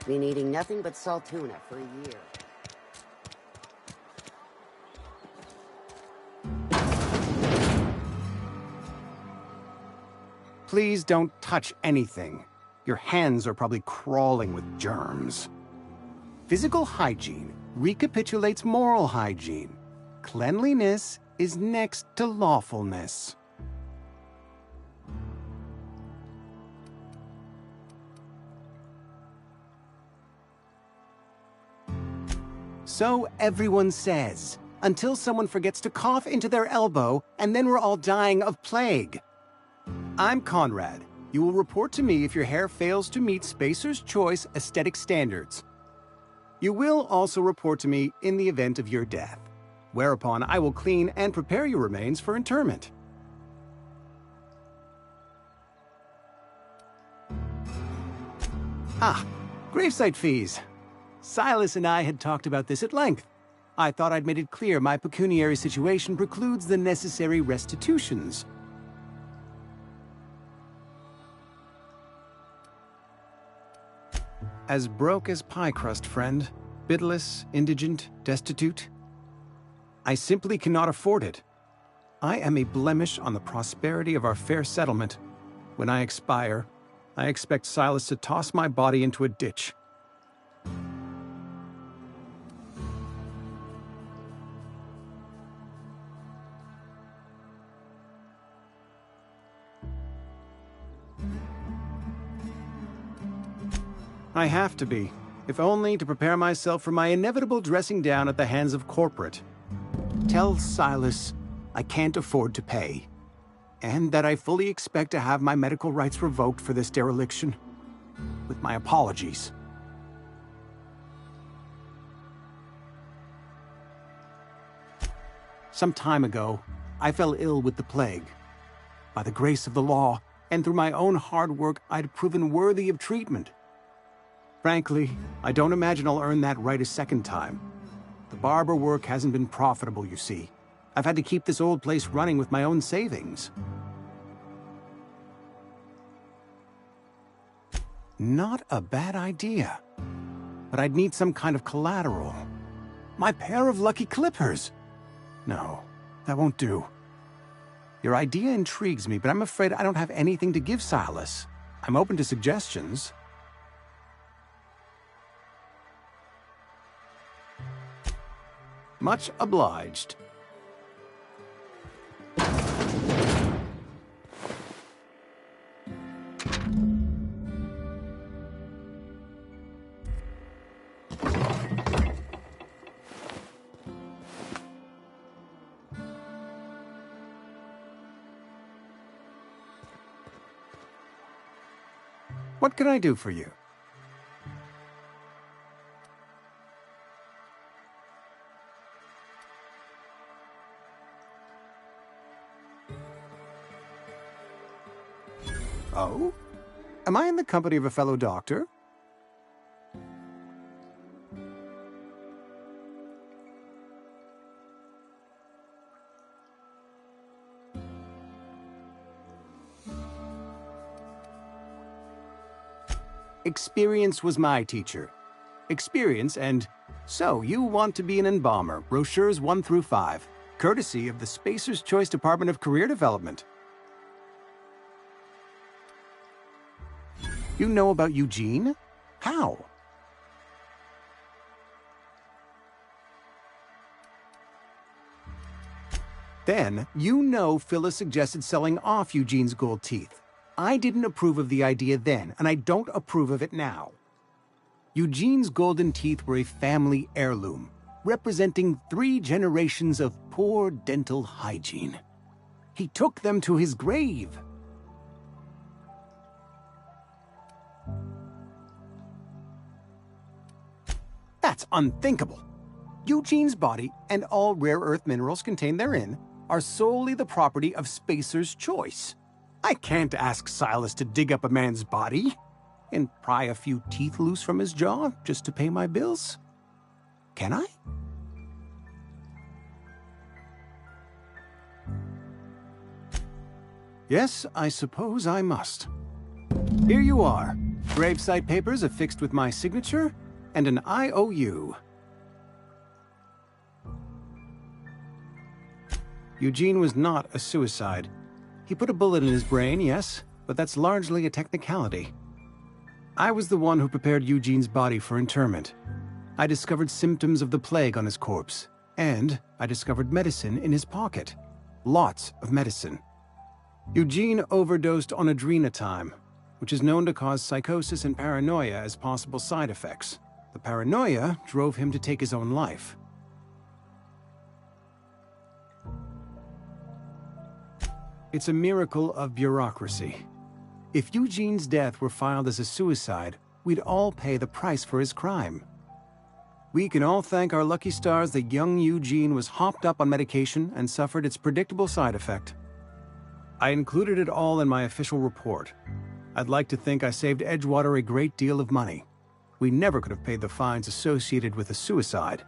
Been eating nothing but salt tuna for a year. Please don't touch anything. Your hands are probably crawling with germs. Physical hygiene recapitulates moral hygiene. Cleanliness is next to lawfulness. So everyone says, until someone forgets to cough into their elbow, and then we're all dying of plague. I'm Conrad. You will report to me if your hair fails to meet Spacer's Choice aesthetic standards. You will also report to me in the event of your death, whereupon I will clean and prepare your remains for interment. Ah, gravesite fees. Silas and I had talked about this at length. I thought I'd made it clear my pecuniary situation precludes the necessary restitutions. As broke as pie crust, friend. Bidless, indigent, destitute. I simply cannot afford it. I am a blemish on the prosperity of our fair settlement. When I expire, I expect Silas to toss my body into a ditch. I have to be, if only to prepare myself for my inevitable dressing down at the hands of corporate. Tell Silas I can't afford to pay, and that I fully expect to have my medical rights revoked for this dereliction. With my apologies. Some time ago, I fell ill with the plague. By the grace of the law, and through my own hard work, I'd proven worthy of treatment. Frankly, I don't imagine I'll earn that right a second time. The barber work hasn't been profitable, you see. I've had to keep this old place running with my own savings. Not a bad idea. But I'd need some kind of collateral. My pair of lucky clippers! No, that won't do. Your idea intrigues me, but I'm afraid I don't have anything to give Silas. I'm open to suggestions. Much obliged. What can I do for you? Oh? Am I in the company of a fellow doctor? Experience was my teacher. Experience and... So, you want to be an embalmer, brochures 1 through 5, courtesy of the Spacer's Choice Department of Career Development. You know about Eugene? How? Then, you know Phyllis suggested selling off Eugene's gold teeth. I didn't approve of the idea then, and I don't approve of it now. Eugene's golden teeth were a family heirloom, representing 3 generations of poor dental hygiene. He took them to his grave. That's unthinkable. Eugene's body and all rare earth minerals contained therein are solely the property of Spacer's Choice. I can't ask Silas to dig up a man's body and pry a few teeth loose from his jaw just to pay my bills. Can I? Yes, I suppose I must. Here you are. Gravesite papers affixed with my signature and an IOU. Eugene was not a suicide. He put a bullet in his brain, yes, but that's largely a technicality. I was the one who prepared Eugene's body for interment. I discovered symptoms of the plague on his corpse, and I discovered medicine in his pocket. Lots of medicine. Eugene overdosed on adrenatime, which is known to cause psychosis and paranoia as possible side effects. The paranoia drove him to take his own life. It's a miracle of bureaucracy. If Eugene's death were filed as a suicide, we'd all pay the price for his crime. We can all thank our lucky stars that young Eugene was hopped up on medication and suffered its predictable side effect. I included it all in my official report. I'd like to think I saved Edgewater a great deal of money. We never could have paid the fines associated with a suicide.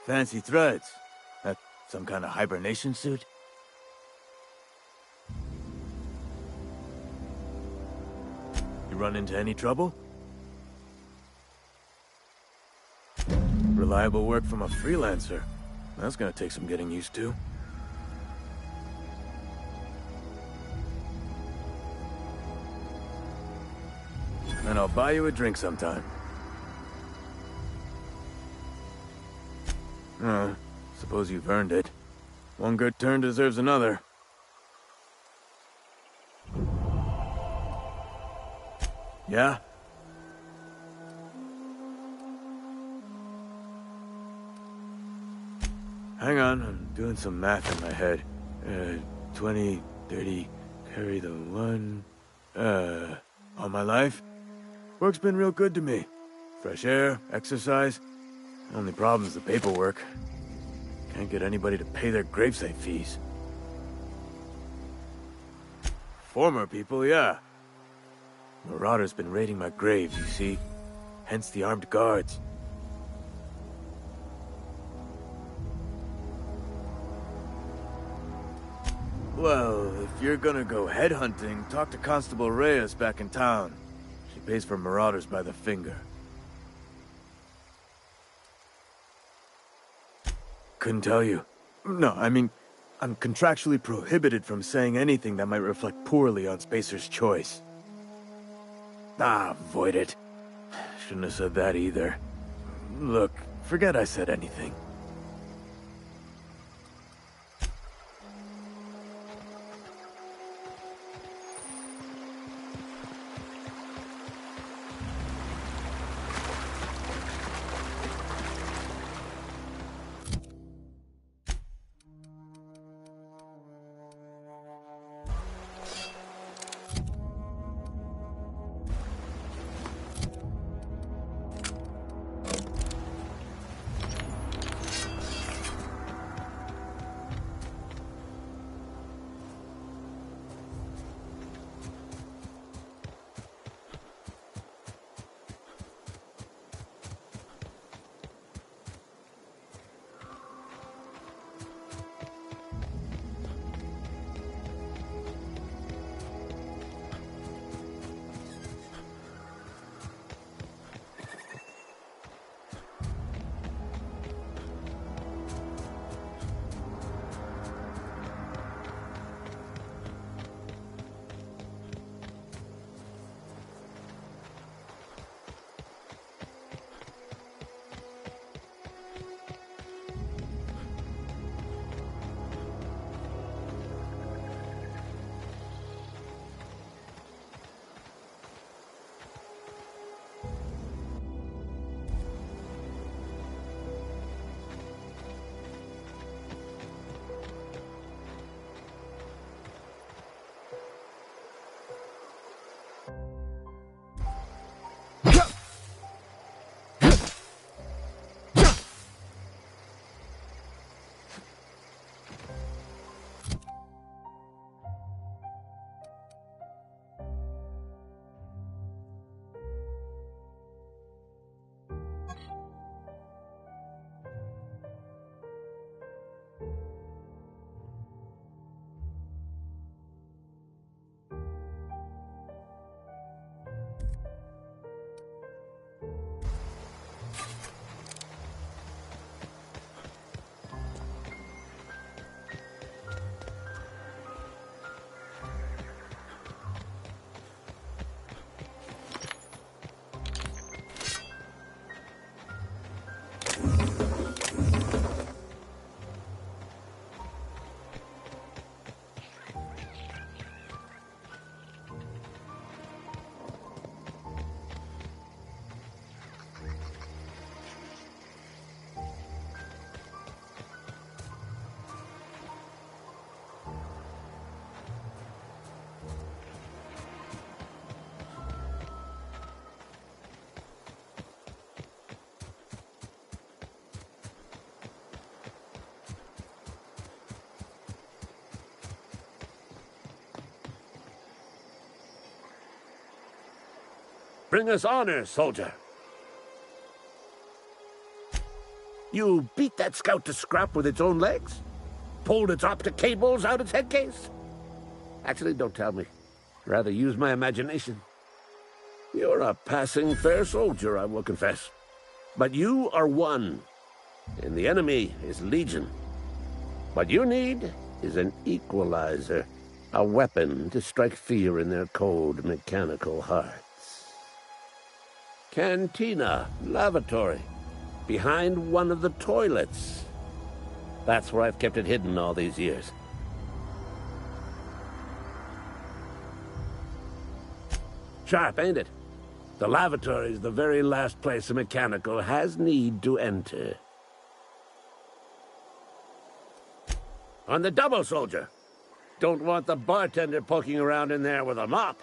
Fancy threads. That some kind of hibernation suit? run into any trouble? Reliable work from a freelancer. That's gonna take some getting used to. And I'll buy you a drink sometime. Suppose you've earned it. One good turn deserves another. Yeah? Hang on, I'm doing some math in my head. 20, 30, carry the 1... all my life? Work's been real good to me. Fresh air, exercise. Only problem's the paperwork. Can't get anybody to pay their gravesite fees. Former people, yeah. Marauders been raiding my grave, you see? Hence the armed guards. Well, if you're gonna go headhunting, talk to Constable Reyes back in town. She pays for marauders by the finger. Couldn't tell you. No, I mean, I'm contractually prohibited from saying anything that might reflect poorly on Spacer's choice. Avoid it. Shouldn't have said that either. Look, forget I said anything. Bring us honor, soldier. You beat that scout to scrap with its own legs? Pulled its optic cables out its head case? Actually, don't tell me. Rather use my imagination. You're a passing fair soldier, I will confess. But you are one, and the enemy is legion. What you need is an equalizer, a weapon to strike fear in their cold, mechanical hearts. Cantina, lavatory, behind one of the toilets. That's where I've kept it hidden all these years. Sharp, ain't it? The lavatory is the very last place a mechanical has need to enter. On the double, soldier. Don't want the bartender poking around in there with a mop.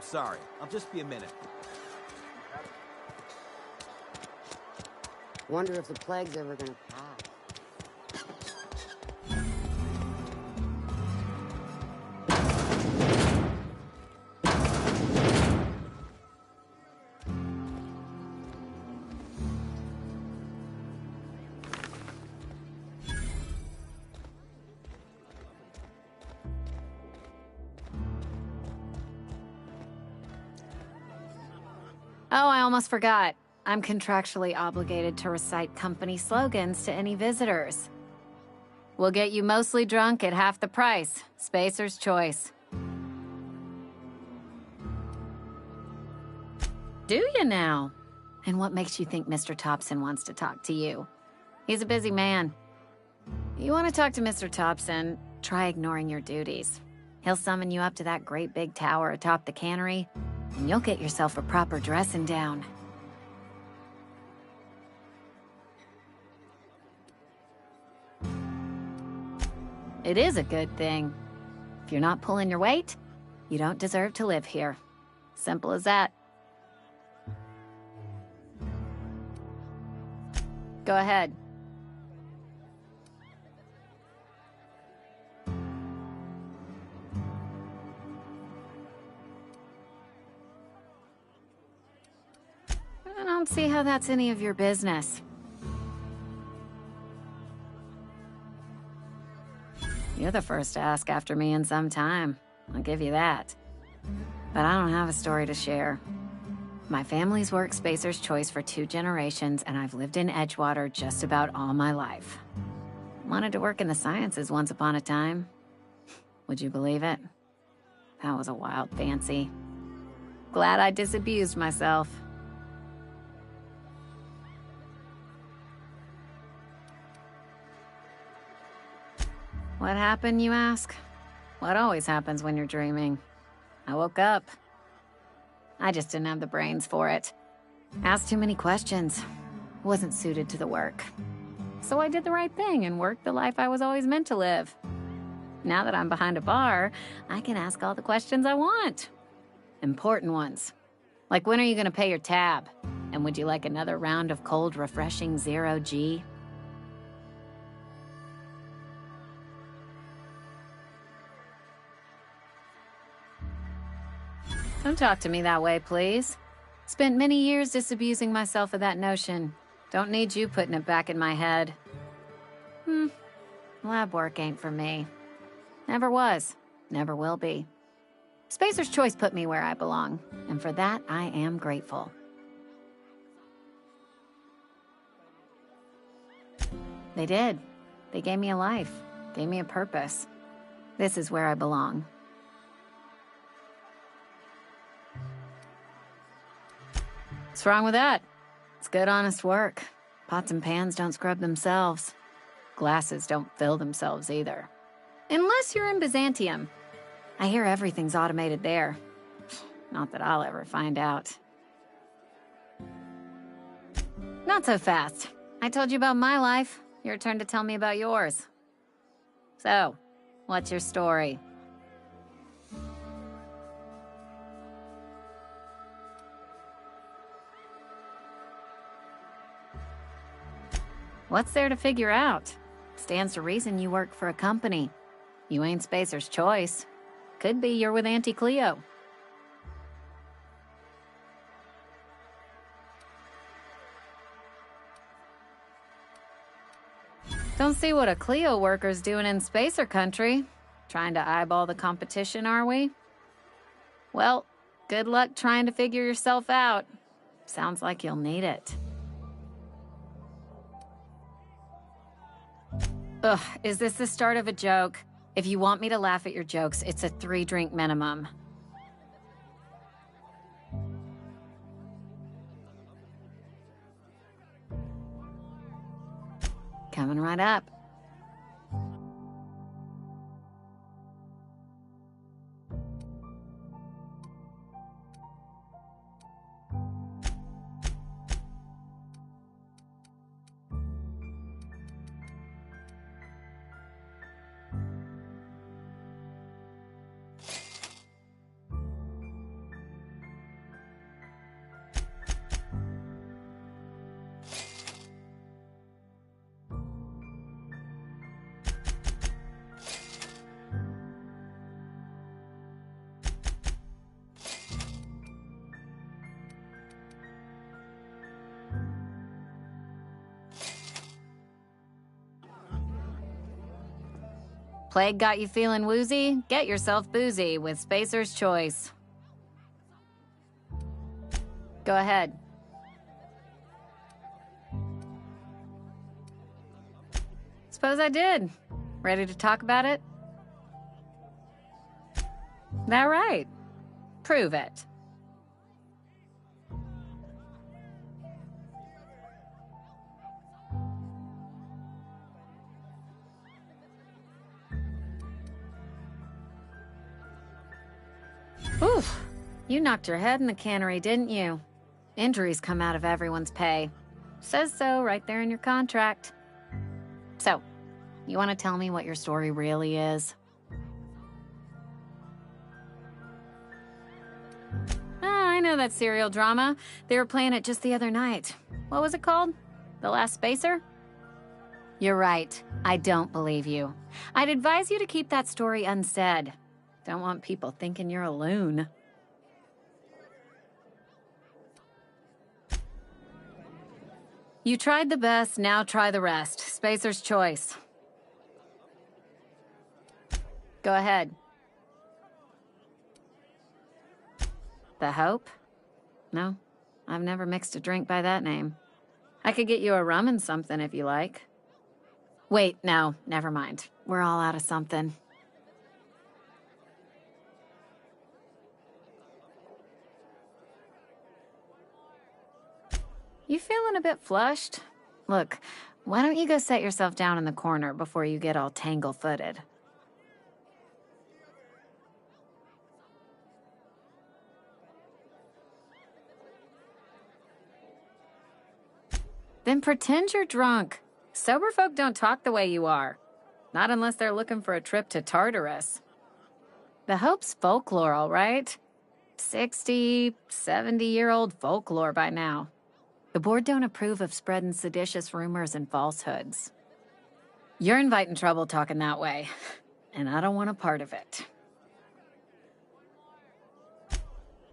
Sorry, I'll just be a minute. Wonder if the plague's ever gonna pass. Oh, I almost forgot. I'm contractually obligated to recite company slogans to any visitors. We'll get you mostly drunk at half the price. Spacer's choice. Do you now? And what makes you think Mr. Thompson wants to talk to you? He's a busy man. You want to talk to Mr. Thompson, try ignoring your duties. He'll summon you up to that great big tower atop the cannery, and you'll get yourself a proper dressing down. It is a good thing. If you're not pulling your weight, you don't deserve to live here. Simple as that. Go ahead. I don't see how that's any of your business. You're the first to ask after me in some time. I'll give you that. But I don't have a story to share. My family's worked Spacer's Choice for 2 generations, and I've lived in Edgewater just about all my life. Wanted to work in the sciences once upon a time. Would you believe it? That was a wild fancy. Glad I disabused myself. What happened, you ask? What always happens when you're dreaming. I woke up. I just didn't have the brains for it. Asked too many questions. Wasn't suited to the work. So I did the right thing and worked the life I was always meant to live. Now that I'm behind a bar, I can ask all the questions I want. Important ones. Like, when are you gonna pay your tab? And would you like another round of cold, refreshing Zero G? Don't talk to me that way, please. Spent many years disabusing myself of that notion. Don't need you putting it back in my head. Lab work ain't for me. Never was. Never will be. Spacer's Choice put me where I belong, and for that, I am grateful. They did. They gave me a life. Gave me a purpose. This is where I belong. What's wrong with that? It's good, honest work. Pots and pans don't scrub themselves. Glasses don't fill themselves either. Unless you're in Byzantium. I hear everything's automated there. Not that I'll ever find out. Not so fast. I told you about my life. Your turn to tell me about yours. So, what's your story? What's there to figure out? Stands to reason you work for a company. You ain't Spacer's Choice. Could be you're with Auntie Cleo. Don't see what a Cleo worker's doing in Spacer country. Trying to eyeball the competition, are we? Well, good luck trying to figure yourself out. Sounds like you'll need it. Ugh, is this the start of a joke? If you want me to laugh at your jokes, it's a 3-drink minimum. Coming right up. Plague got you feeling woozy? Get yourself boozy with Spacer's Choice. Go ahead. Suppose I did. Ready to talk about it? That right? Prove it. Oof. You knocked your head in the cannery, didn't you? Injuries come out of everyone's pay. Says so right there in your contract. So, you want to tell me what your story really is? Ah, I know that serial drama. They were playing it just the other night. What was it called? The Last Spacer? You're right. I don't believe you. I'd advise you to keep that story unsaid. Don't want people thinking you're a loon. You tried the best, now try the rest. Spacer's Choice. Go ahead. The Hope? No, I've never mixed a drink by that name. I could get you a rum and something if you like. Wait, no, never mind. We're all out of something. You feeling a bit flushed? Look, why don't you go set yourself down in the corner before you get all tangle-footed? Then pretend you're drunk. Sober folk don't talk the way you are. Not unless they're looking for a trip to Tartarus. The Hope's folklore, all right? 60, 70-year-old folklore by now. The board don't approve of spreading seditious rumors and falsehoods. You're inviting trouble talking that way, and I don't want a part of it.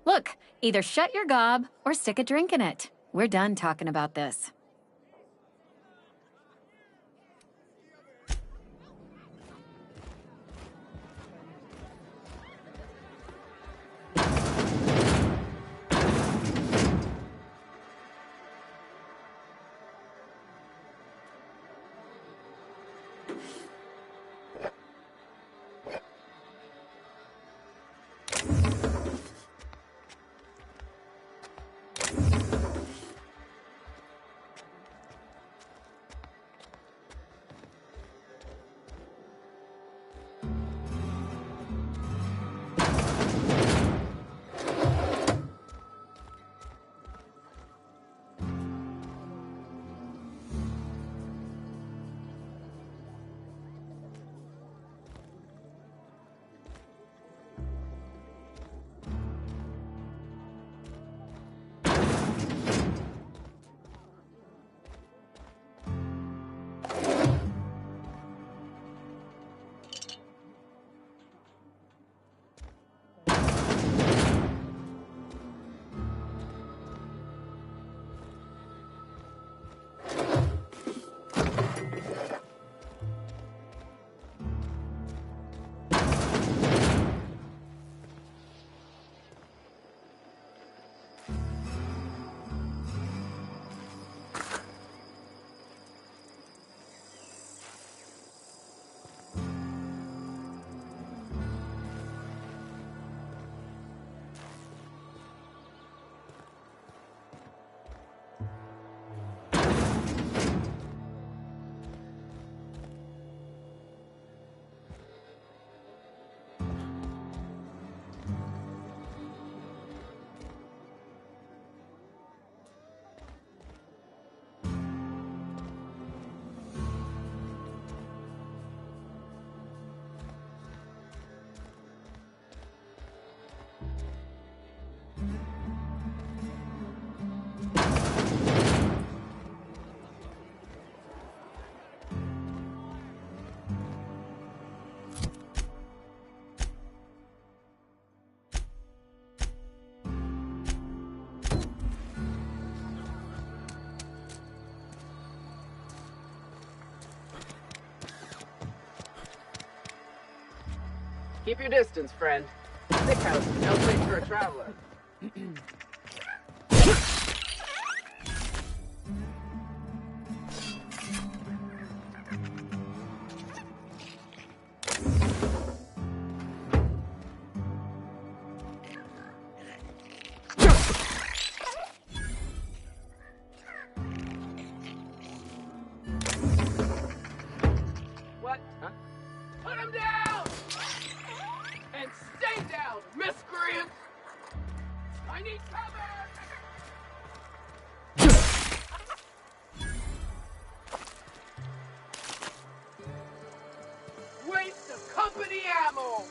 Look, either shut your gob or stick a drink in it. We're done talking about this. Keep your distance, friend. Sick house is no place for a traveler. What? Huh? Put him down! And stay down, miscreant! I need cover! Waste of company ammo!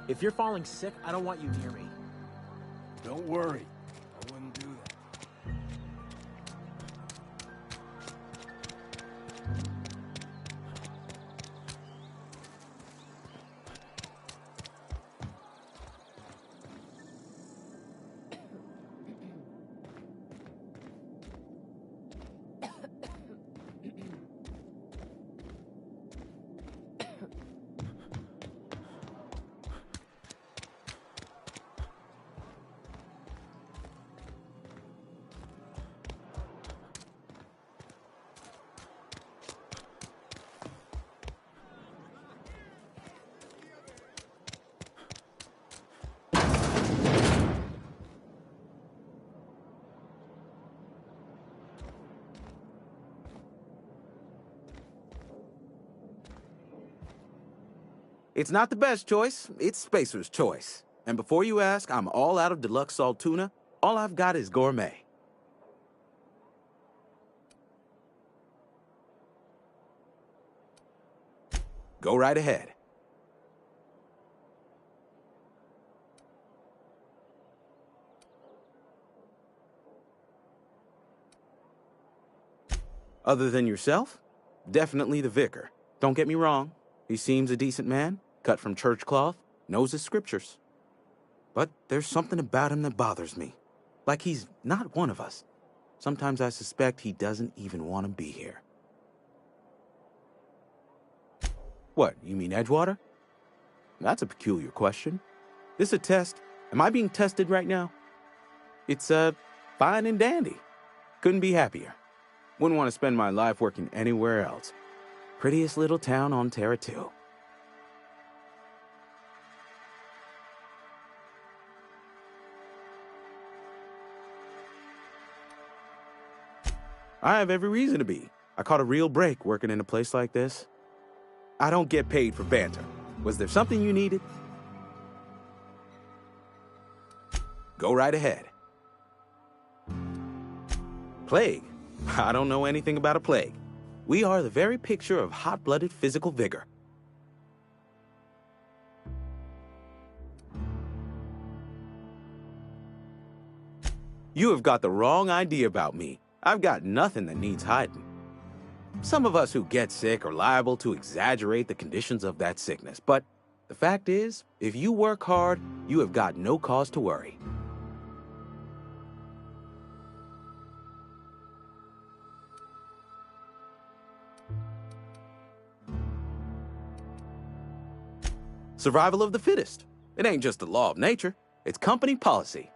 If you're falling sick, I don't want you near me. Don't worry. I wouldn't do that. It's not the best choice, it's Spacer's choice. And before you ask, I'm all out of deluxe salt tuna. All I've got is gourmet. Go right ahead. Other than yourself? Definitely the vicar. Don't get me wrong. He seems a decent man, cut from church cloth, knows his scriptures. But there's something about him that bothers me. Like he's not one of us. Sometimes I suspect he doesn't even want to be here. What, you mean Edgewater? That's a peculiar question. This a test? Am I being tested right now? It's, fine and dandy. Couldn't be happier. Wouldn't want to spend my life working anywhere else. Prettiest little town on Terra 2. I have every reason to be. I caught a real break working in a place like this. I don't get paid for banter. Was there something you needed? Go right ahead. Plague? I don't know anything about a plague. We are the very picture of hot-blooded physical vigor. You have got the wrong idea about me. I've got nothing that needs hiding. Some of us who get sick are liable to exaggerate the conditions of that sickness, but the fact is, if you work hard, you have got no cause to worry. Survival of the fittest. It ain't just the law of nature, it's company policy.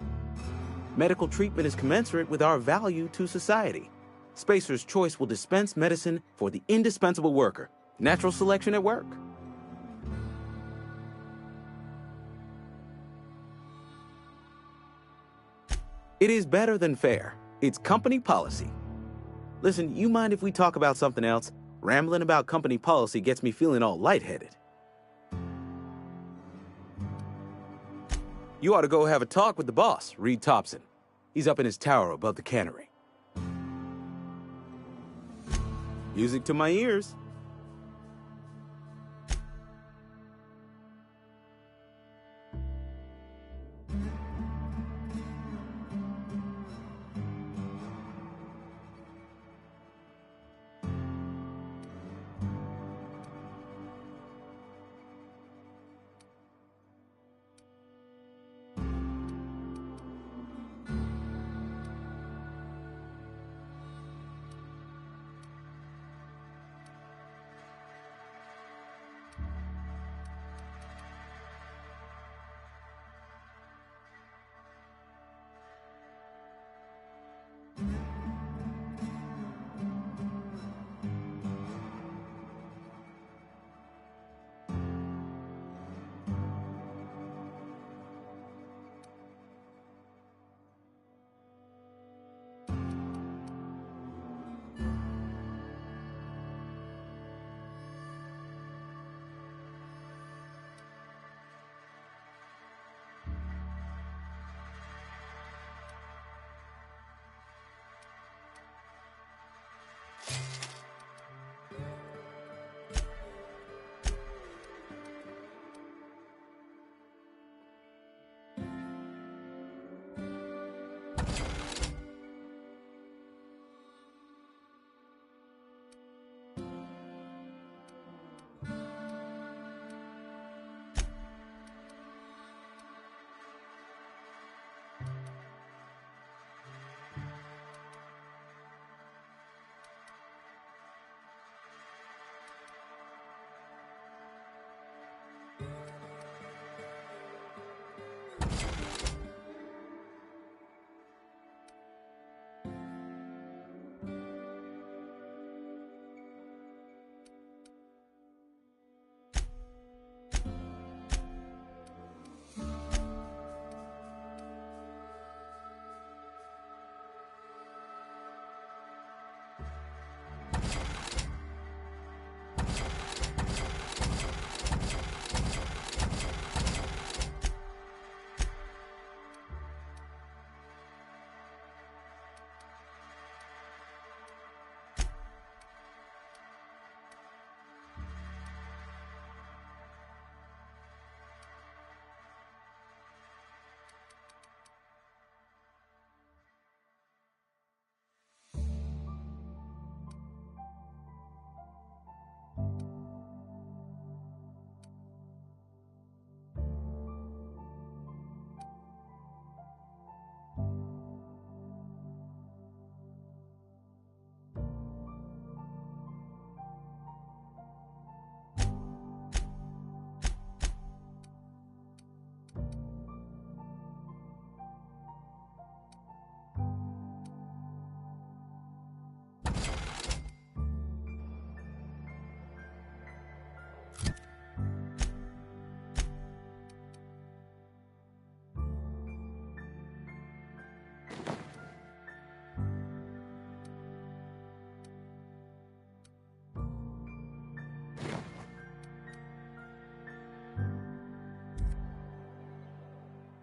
Medical treatment is commensurate with our value to society. Spacer's Choice will dispense medicine for the indispensable worker. Natural selection at work. It is better than fair. It's company policy. Listen, you mind if we talk about something else? Rambling about company policy gets me feeling all lightheaded. You ought to go have a talk with the boss, Reed Thompson. He's up in his tower above the cannery. Music to my ears.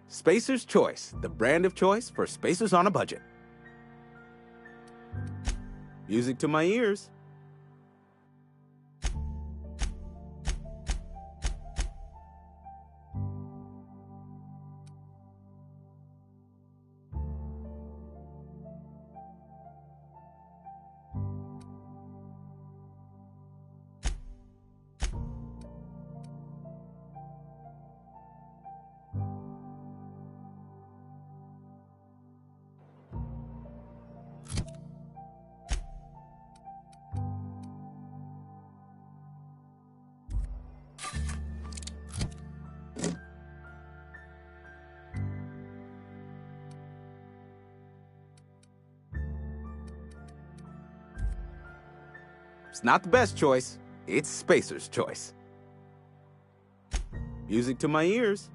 Spacer's Choice, the brand of choice for spacers on a budget. Music to my ears. It's not the best choice, it's Spacer's Choice. Music to my ears.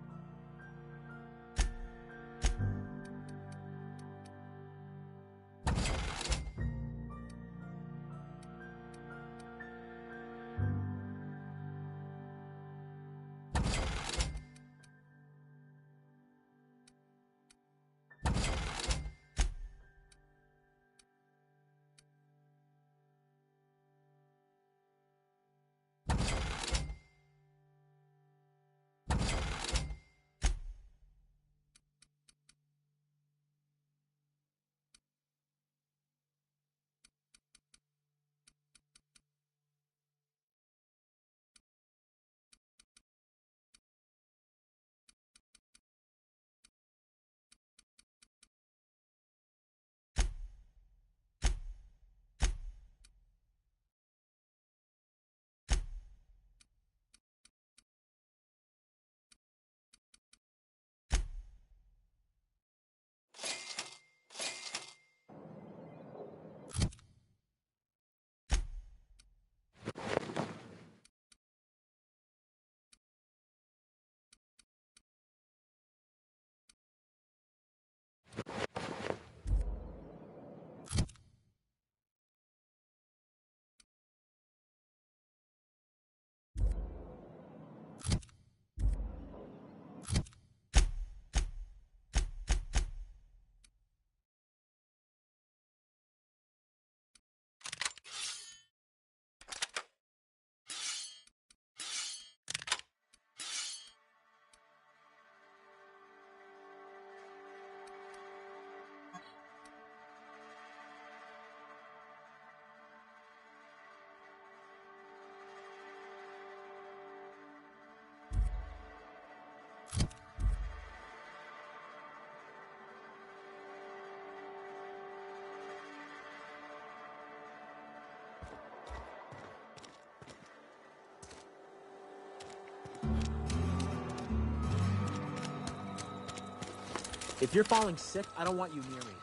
If you're falling sick, I don't want you near me.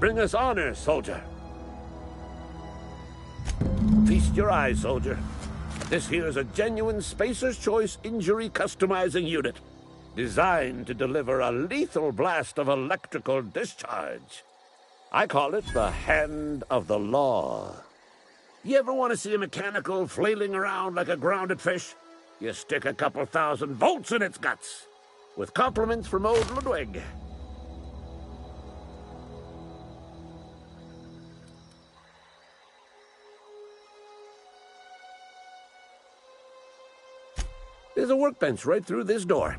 Bring us honor, soldier. Feast your eyes, soldier. This here is a genuine Spacer's Choice injury customizing unit, designed to deliver a lethal blast of electrical discharge. I call it the Hand of the Law. You ever want to see a mechanical flailing around like a grounded fish? You stick a couple thousand volts in its guts. With compliments from old Ludwig. There's a workbench right through this door.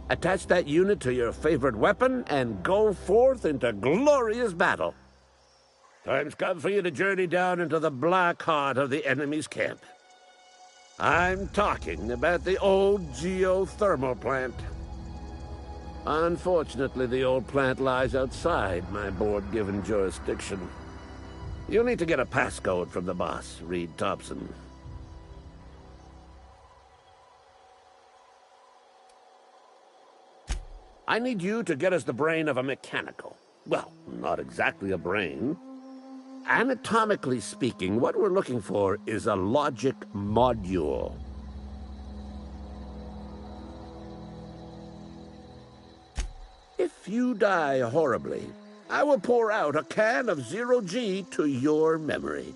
Attach that unit to your favorite weapon and go forth into glorious battle. Time's come for you to journey down into the black heart of the enemy's camp. I'm talking about the old geothermal plant. Unfortunately, the old plant lies outside my board-given jurisdiction. You'll need to get a passcode from the boss, Reed Thompson. I need you to get us the brain of a mechanical. Well, not exactly a brain. Anatomically speaking, what we're looking for is a logic module. If you die horribly, I will pour out a can of zero-G to your memory.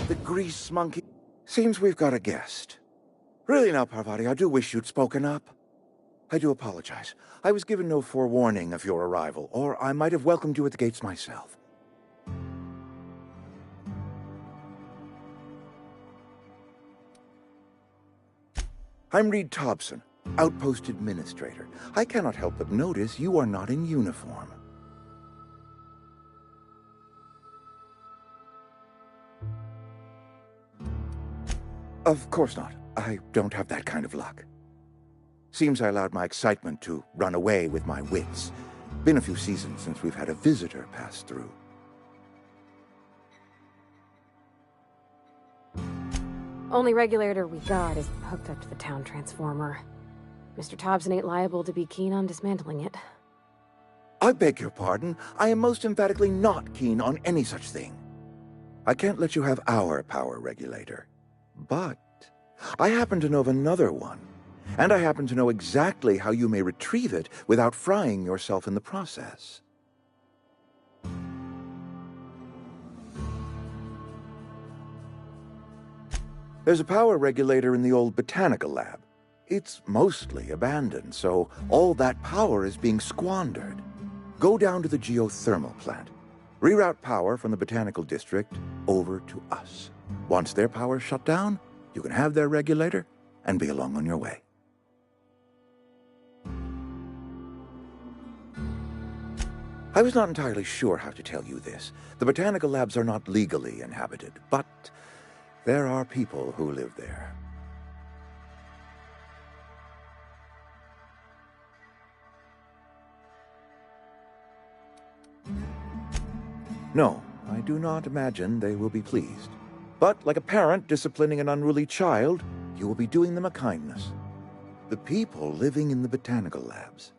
The grease monkey. Seems we've got a guest. Really now, Parvati, I do wish you'd spoken up. I do apologize. I was given no forewarning of your arrival, or I might have welcomed you at the gates myself. I'm Reed Thompson, Outpost Administrator. I cannot help but notice you are not in uniform. Of course not. I don't have that kind of luck. Seems I allowed my excitement to run away with my wits. Been a few seasons since we've had a visitor pass through. Only regulator we got is hooked up to the town transformer. Mr. Thompson ain't liable to be keen on dismantling it. I beg your pardon. I am most emphatically not keen on any such thing. I can't let you have our power regulator. But I happen to know of another one, and I happen to know exactly how you may retrieve it without frying yourself in the process. There's a power regulator in the old botanical lab. It's mostly abandoned, so all that power is being squandered. Go down to the geothermal plant. Reroute power from the botanical district over to us. Once their power's shut down, You can have their regulator and be along on your way. I was not entirely sure how to tell you this. The botanical labs are not legally inhabited, but there are people who live there. No, I do not imagine they will be pleased. But like a parent disciplining an unruly child, you will be doing them a kindness. The people living in the botanical labs,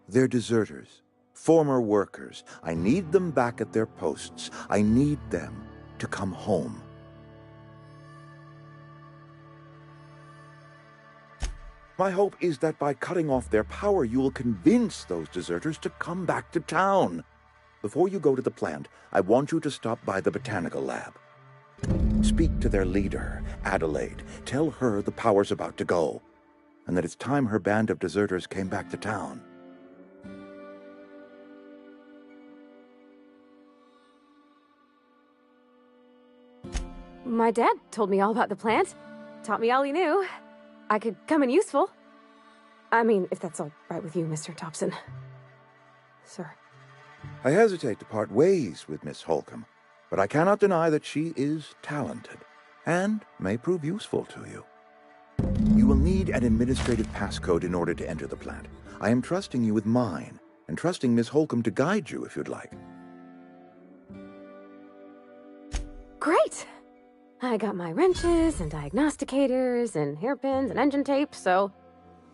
they're deserters, former workers. I need them back at their posts. I need them to come home. My hope is that by cutting off their power, you will convince those deserters to come back to town. Before you go to the plant, I want you to stop by the botanical lab. Speak to their leader, Adelaide. Tell her the power's about to go, and that it's time her band of deserters came back to town. My dad told me all about the plant. Taught me all he knew. I could come in useful. I mean, if that's all right with you, Mr. Tobson. Sir. I hesitate to part ways with Miss Holcomb, but I cannot deny that she is talented and may prove useful to you. You will need an administrative passcode in order to enter the plant. I am trusting you with mine, and trusting Miss Holcomb to guide you if you'd like. Great! I got my wrenches and diagnosticators and hairpins and engine tape, so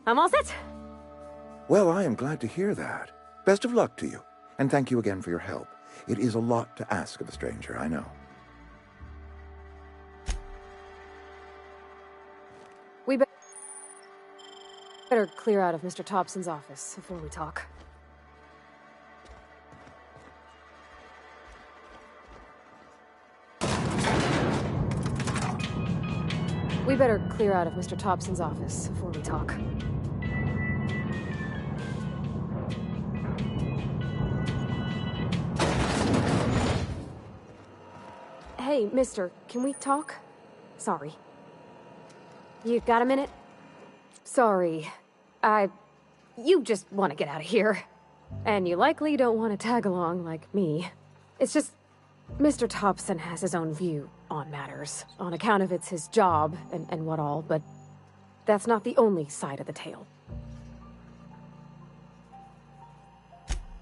I'm all set. Well, I am glad to hear that. Best of luck to you, and thank you again for your help. It is a lot to ask of a stranger, I know. We better clear out of Mr. Tobson's office before we talk. We better clear out of Mr. Tobson's office before we talk. Hey, mister, can we talk? Sorry. You got a minute? Sorry. You just want to get out of here. And you likely don't want to tag along like me. It's just, Mr. Tobson has his own view on matters, on account of it's his job and what all, but that's not the only side of the tale.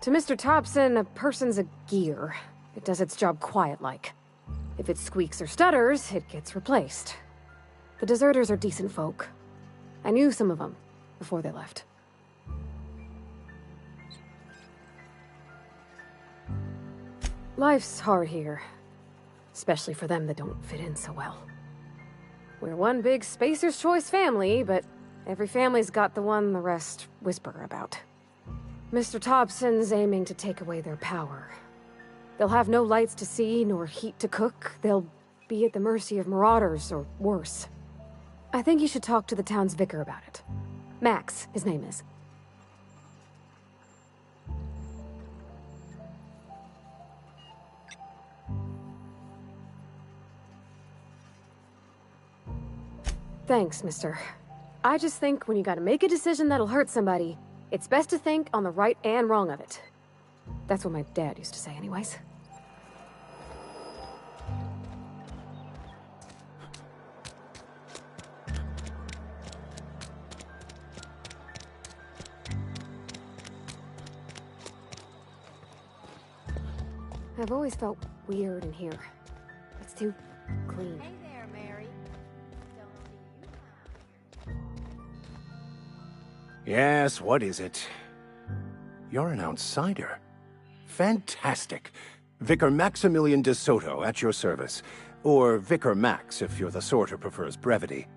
To Mr. Tobson, a person's a gear. It does its job quiet-like. If it squeaks or stutters, it gets replaced. The deserters are decent folk. I knew some of them before they left. Life's hard here. Especially for them that don't fit in so well. We're one big Spacer's Choice family, but every family's got the one the rest whisper about. Mr. Tobson's aiming to take away their power. They'll have no lights to see, nor heat to cook. They'll be at the mercy of marauders, or worse. I think you should talk to the town's vicar about it. Max, his name is. Thanks, mister. I just think when you gotta make a decision that'll hurt somebody, it's best to think on the right and wrong of it. That's what my dad used to say anyways. I've always felt weird in here. It's too clean. Hey there, Mary. Yes, what is it? You're an outsider. Fantastic. Vicar Maximilian de Soto at your service. Or Vicar Max, if you're the sort who prefers brevity.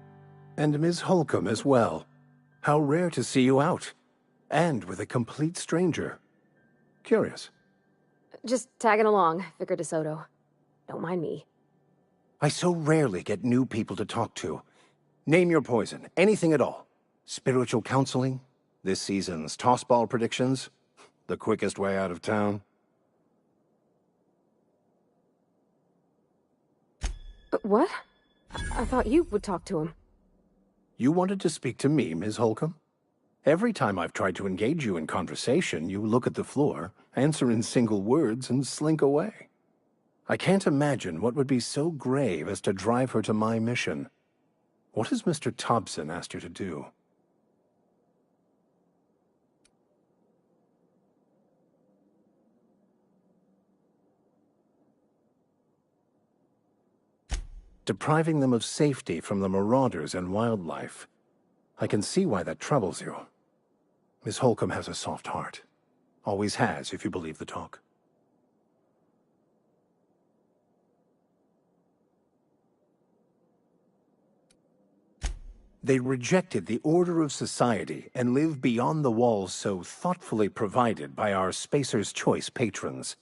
And Ms. Holcomb as well. How rare to see you out. And with a complete stranger. Curious. Just tagging along, Vicar de Soto. Don't mind me. I so rarely get new people to talk to. Name your poison, anything at all. Spiritual counseling, this season's tossball predictions, the quickest way out of town. What? I thought you would talk to him. You wanted to speak to me, Ms. Holcomb? Every time I've tried to engage you in conversation, you look at the floor, answer in single words, and slink away. I can't imagine what would be so grave as to drive her to my mission. What has Mr. Thompson asked you to do? Depriving them of safety from the marauders and wildlife. I can see why that troubles you. Miss Holcomb has a soft heart. Always has, if you believe the talk. They rejected the order of society and live beyond the walls so thoughtfully provided by our Spacer's Choice patrons.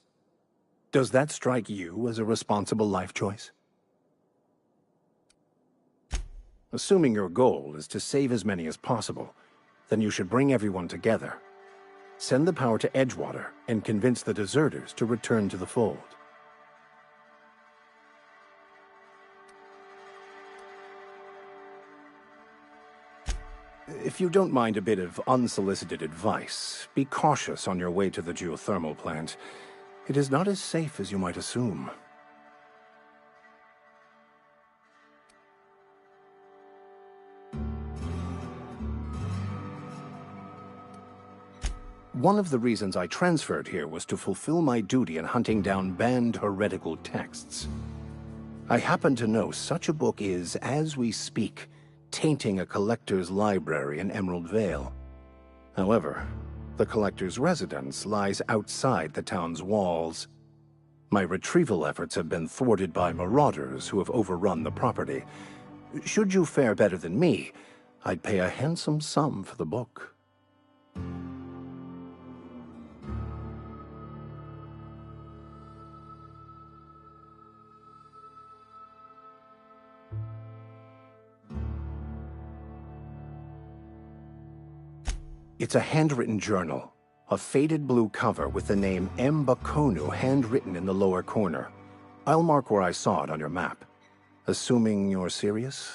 Does that strike you as a responsible life choice? Assuming your goal is to save as many as possible, then you should bring everyone together. Send the power to Edgewater and convince the deserters to return to the fold. If you don't mind a bit of unsolicited advice, be cautious on your way to the geothermal plant. It is not as safe as you might assume. One of the reasons I transferred here was to fulfill my duty in hunting down banned heretical texts. I happen to know such a book is, as we speak, tainting a collector's library in Emerald Vale. However, the collector's residence lies outside the town's walls. My retrieval efforts have been thwarted by marauders who have overrun the property. Should you fare better than me, I'd pay a handsome sum for the book. It's a handwritten journal, a faded blue cover with the name M. Bakonu handwritten in the lower corner. I'll mark where I saw it on your map. Assuming you're serious?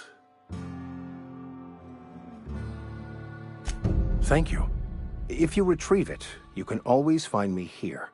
Thank you. If you retrieve it, you can always find me here.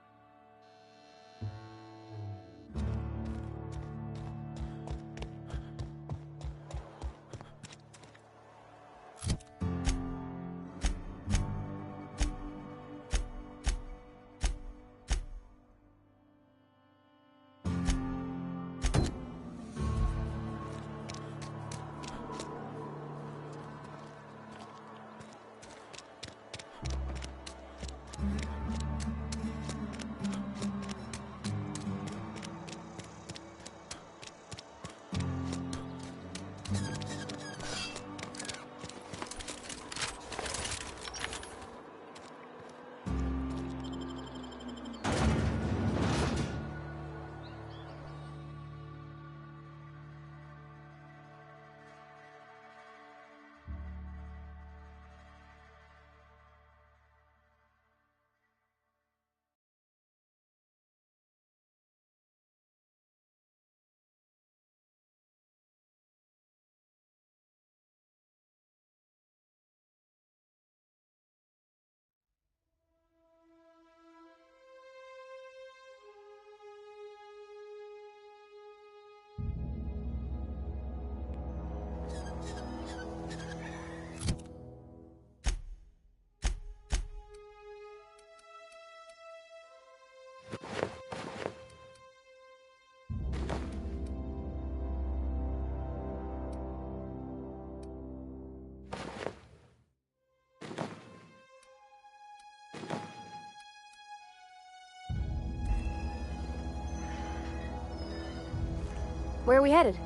Where are we headed?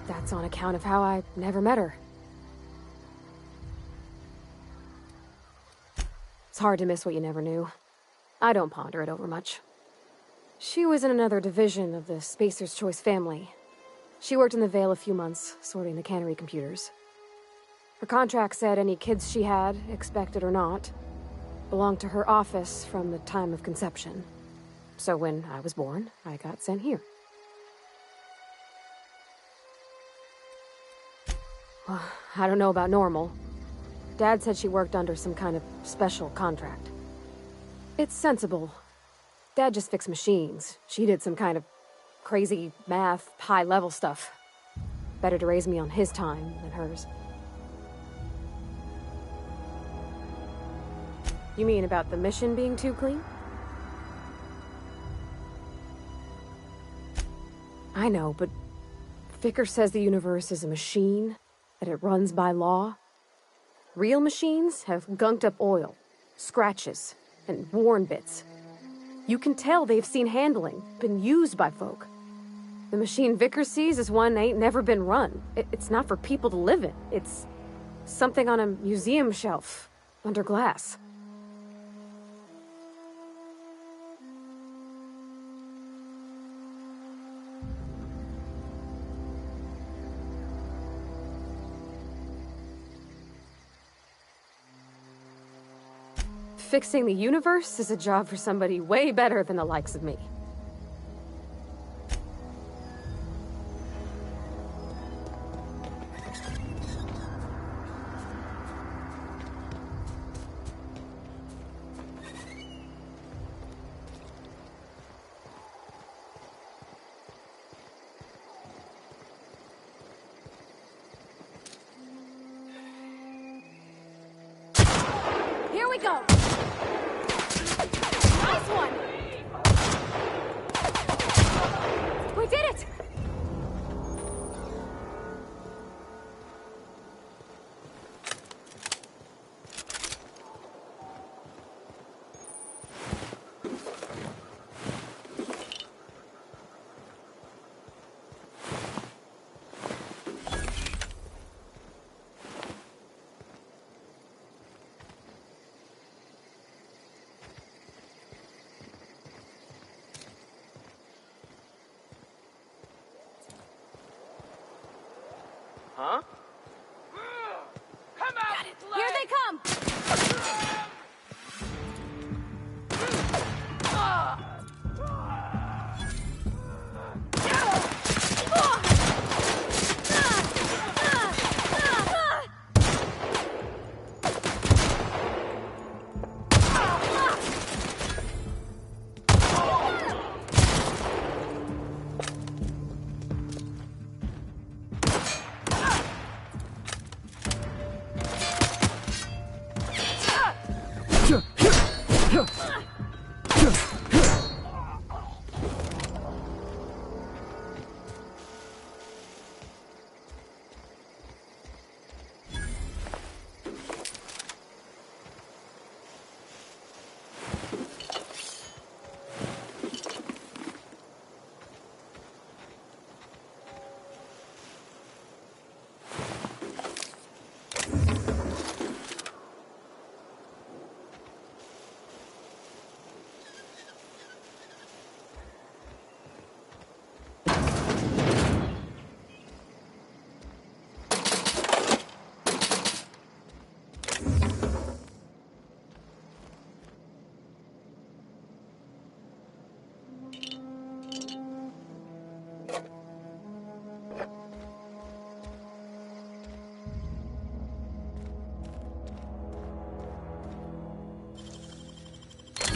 That's on account of how I never met her. It's hard to miss what you never knew. I don't ponder it over much. She was in another division of the Spacer's Choice family. She worked in the Vale a few months, sorting the cannery computers. Her contract said any kids she had, expected or not, belonged to her office from the time of conception. So when I was born, I got sent here. Well, I don't know about normal. Dad said she worked under some kind of special contract. It's sensible. Dad just fixed machines. She did some kind of crazy math, high-level stuff. Better to raise me on his time than hers. You mean about the mission being too clean? I know, but Vicar says the universe is a machine, that it runs by law. Real machines have gunked up oil, scratches, and worn bits. You can tell they've seen handling, been used by folk. The machine Vicar sees is one ain't never been run. It's not for people to live in. It's something on a museum shelf, under glass. Fixing the universe is a job for somebody way better than the likes of me. Here we go! Nice one! We did it! Huh? Come out! Here they come!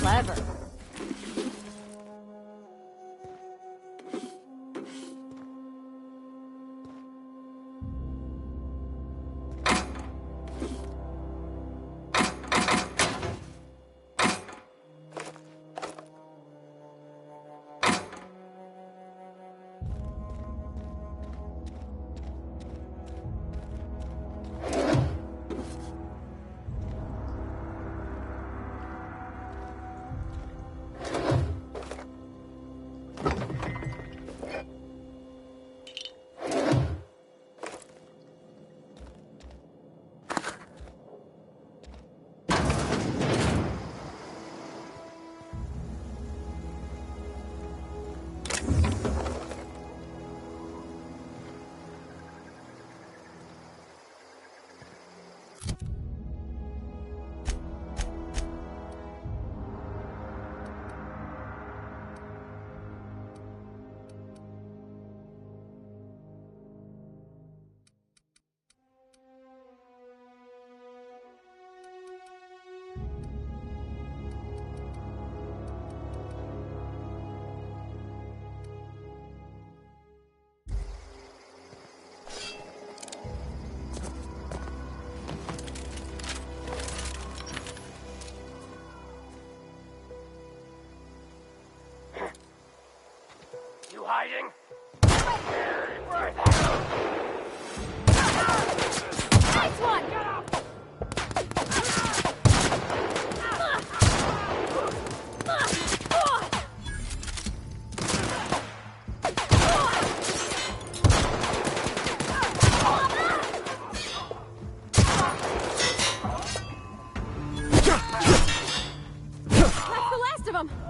Clever. hiding? Nice one! That's the last of them!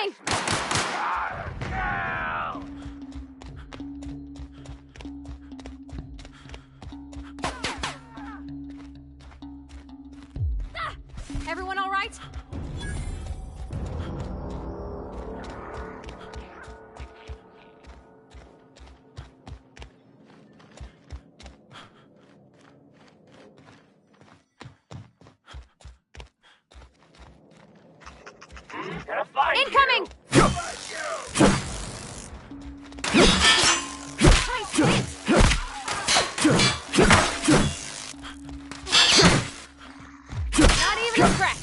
Incoming! Everyone all right? Incoming! Not even a scratch.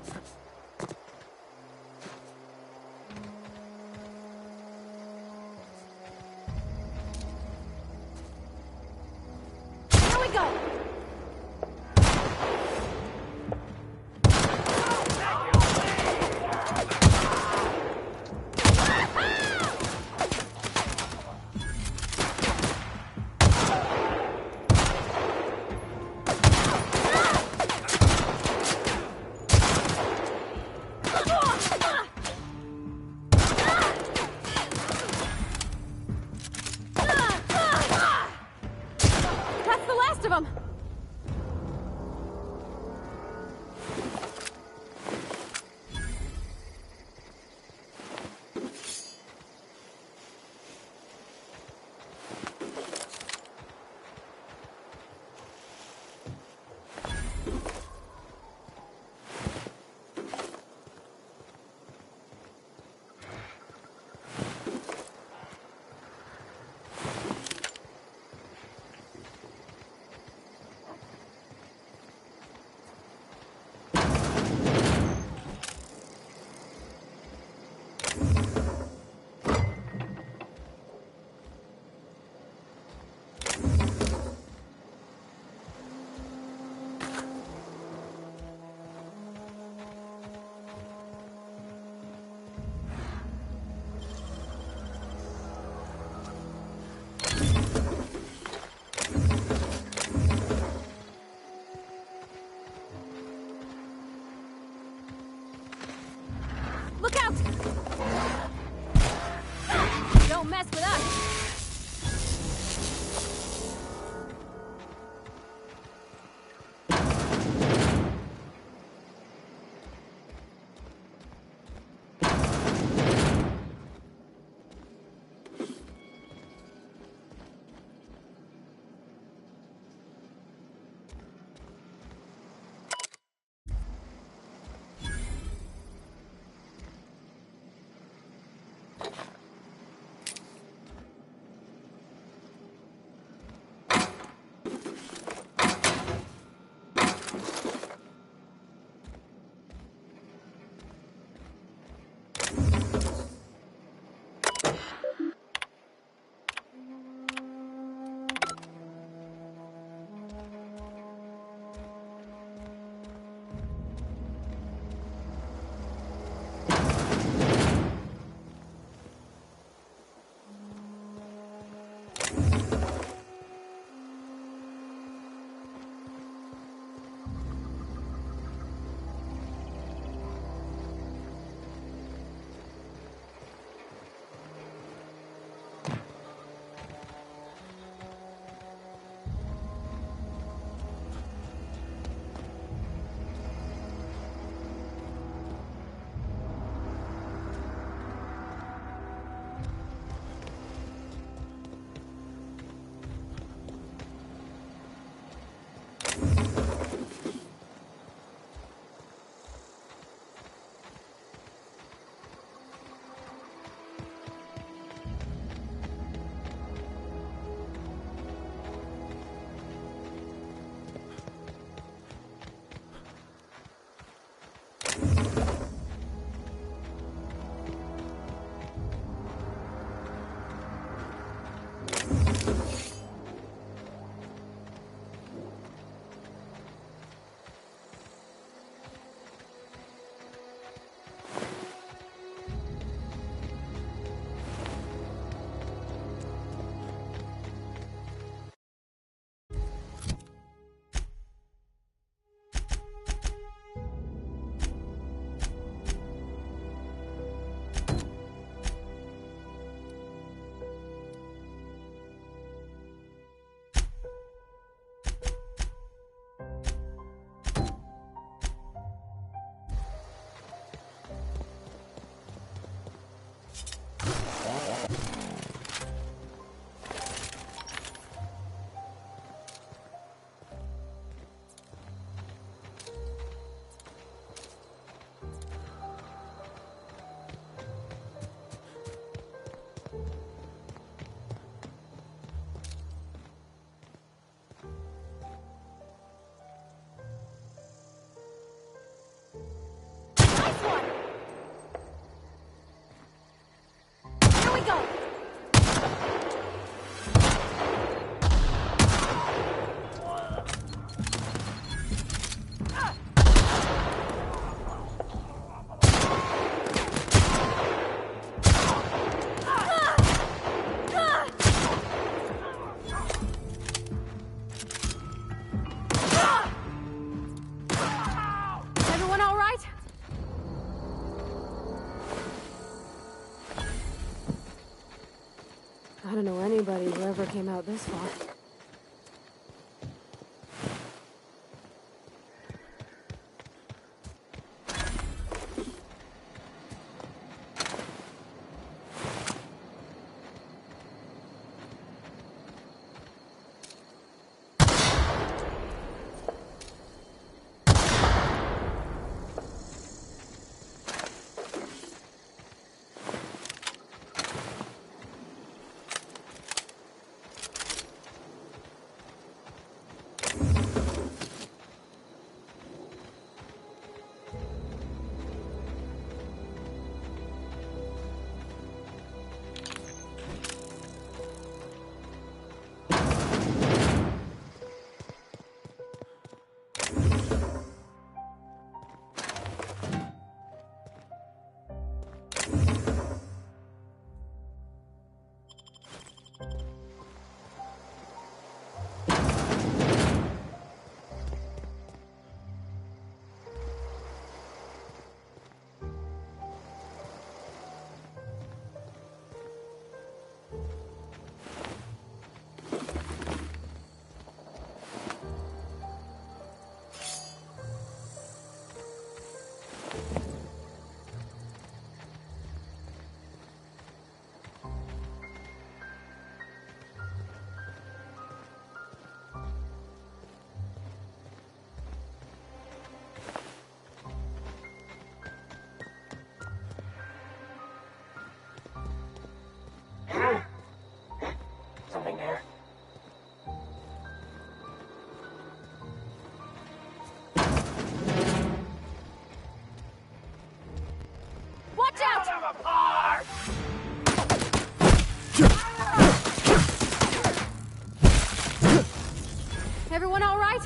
Here we go! That's the last of them! Look out! Don't mess with us! I don't know anybody who ever came out this far. Something there. Watch out! Everyone all right?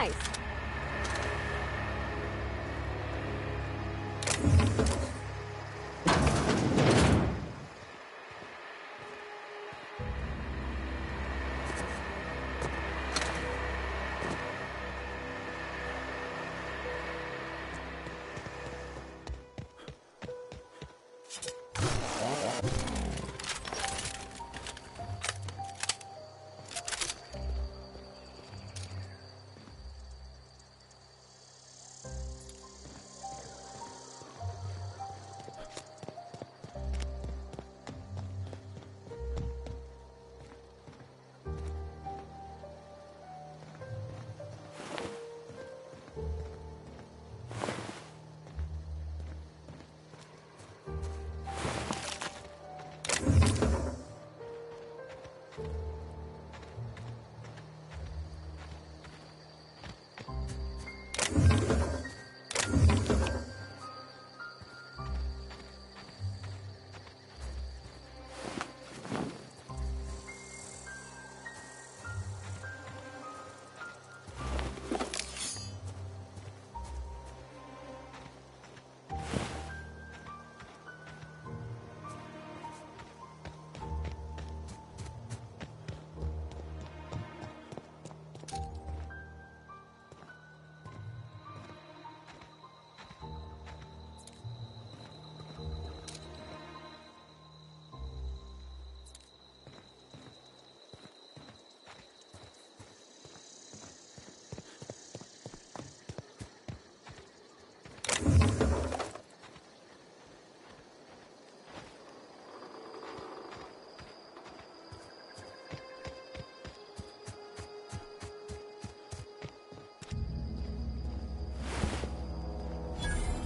Nice.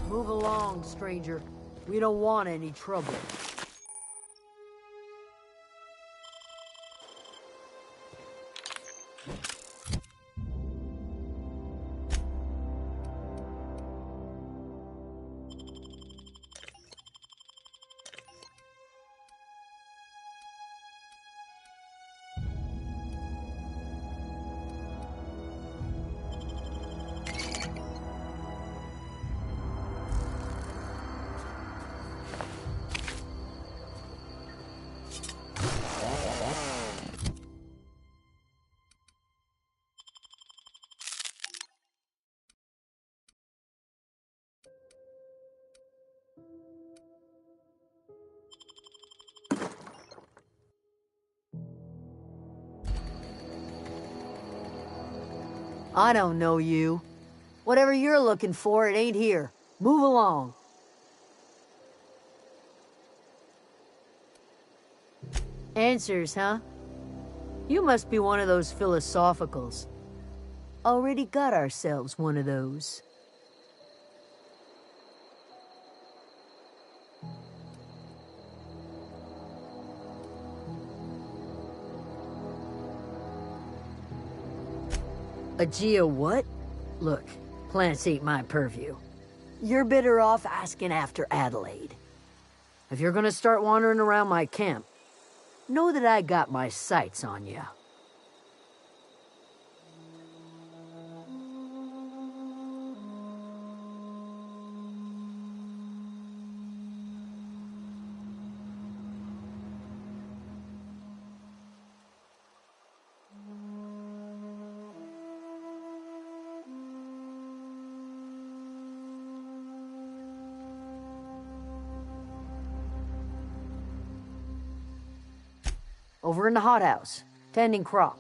Move along, stranger. We don't want any trouble. I don't know you. Whatever you're looking for, it ain't here. Move along. Answers, huh? You must be one of those philosophicals. Already got ourselves one of those. A geo what? Look, plants ain't my purview. You're better off asking after Adelaide. If you're gonna start wandering around my camp, know that I got my sights on you. Over in the hothouse, tending crop.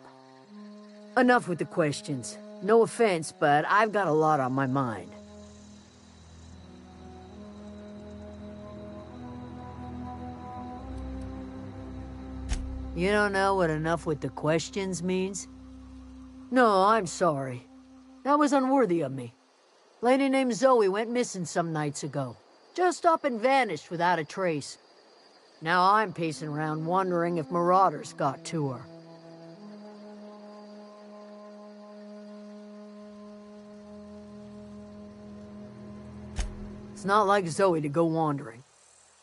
Enough with the questions. No offense, but I've got a lot on my mind. You don't know what enough with the questions means? No, I'm sorry. That was unworthy of me. Lady named Zoe went missing some nights ago. Just up and vanished without a trace. Now I'm pacing around wondering if marauders got to her. It's not like Zoe to go wandering.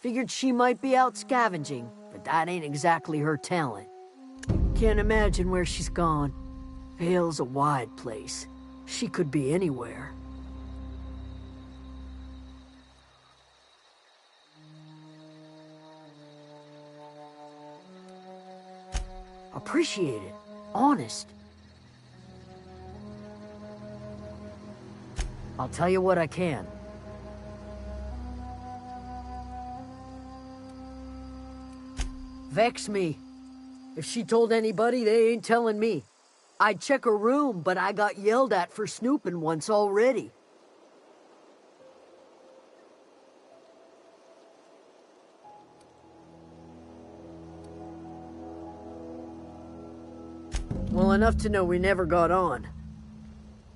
Figured she might be out scavenging, but that ain't exactly her talent. Can't imagine where she's gone. Vale's a wide place. She could be anywhere. Appreciate it. Honest. I'll tell you what I can. Vex me. If she told anybody, they ain't telling me. I'd check her room, but I got yelled at for snooping once already. Well, enough to know we never got on.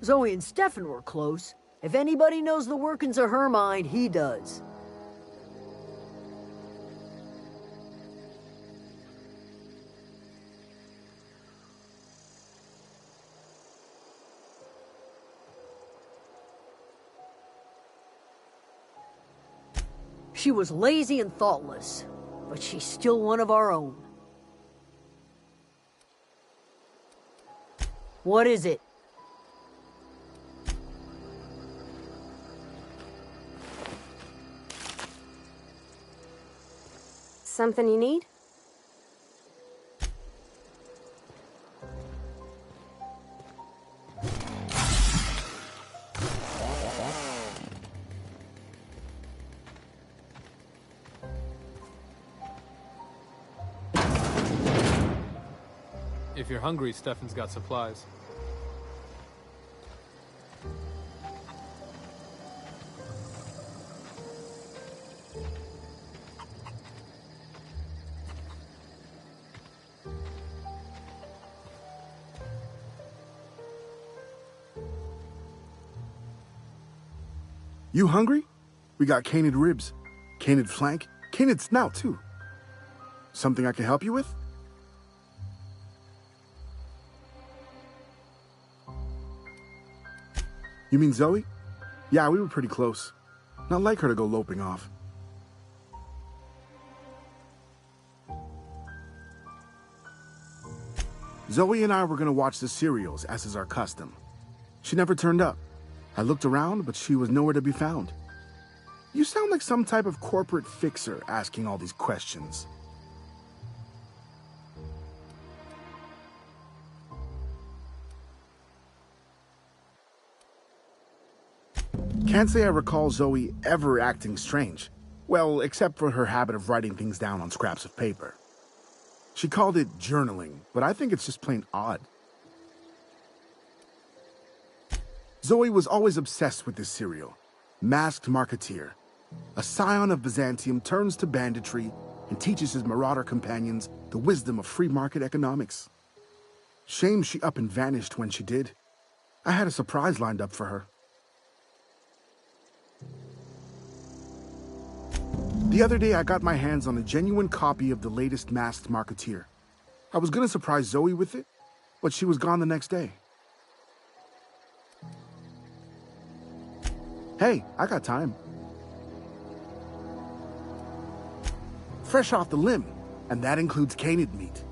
Zoe and Stefan were close. If anybody knows the workings of her mind, he does. She was lazy and thoughtless, but she's still one of our own. What is it? Something you need? If you're hungry, Stefan's got supplies. You hungry? We got canid ribs, canid flank, canid snout too. Something I can help you with? You mean Zoe? Yeah, we were pretty close. Not like her to go loping off. Zoe and I were gonna watch the serials, as is our custom. She never turned up. I looked around, but she was nowhere to be found. You sound like some type of corporate fixer asking all these questions. Can't say I recall Zoe ever acting strange. Well, except for her habit of writing things down on scraps of paper. She called it journaling, but I think it's just plain odd. Zoe was always obsessed with this serial, Masked Marketeer. A scion of Byzantium turns to banditry and teaches his marauder companions the wisdom of free market economics. Shame she up and vanished when she did. I had a surprise lined up for her. The other day, I got my hands on a genuine copy of the latest Masked Marketeer. I was gonna surprise Zoe with it, but she was gone the next day. Hey, I got time. Fresh off the limb, and that includes canid meat.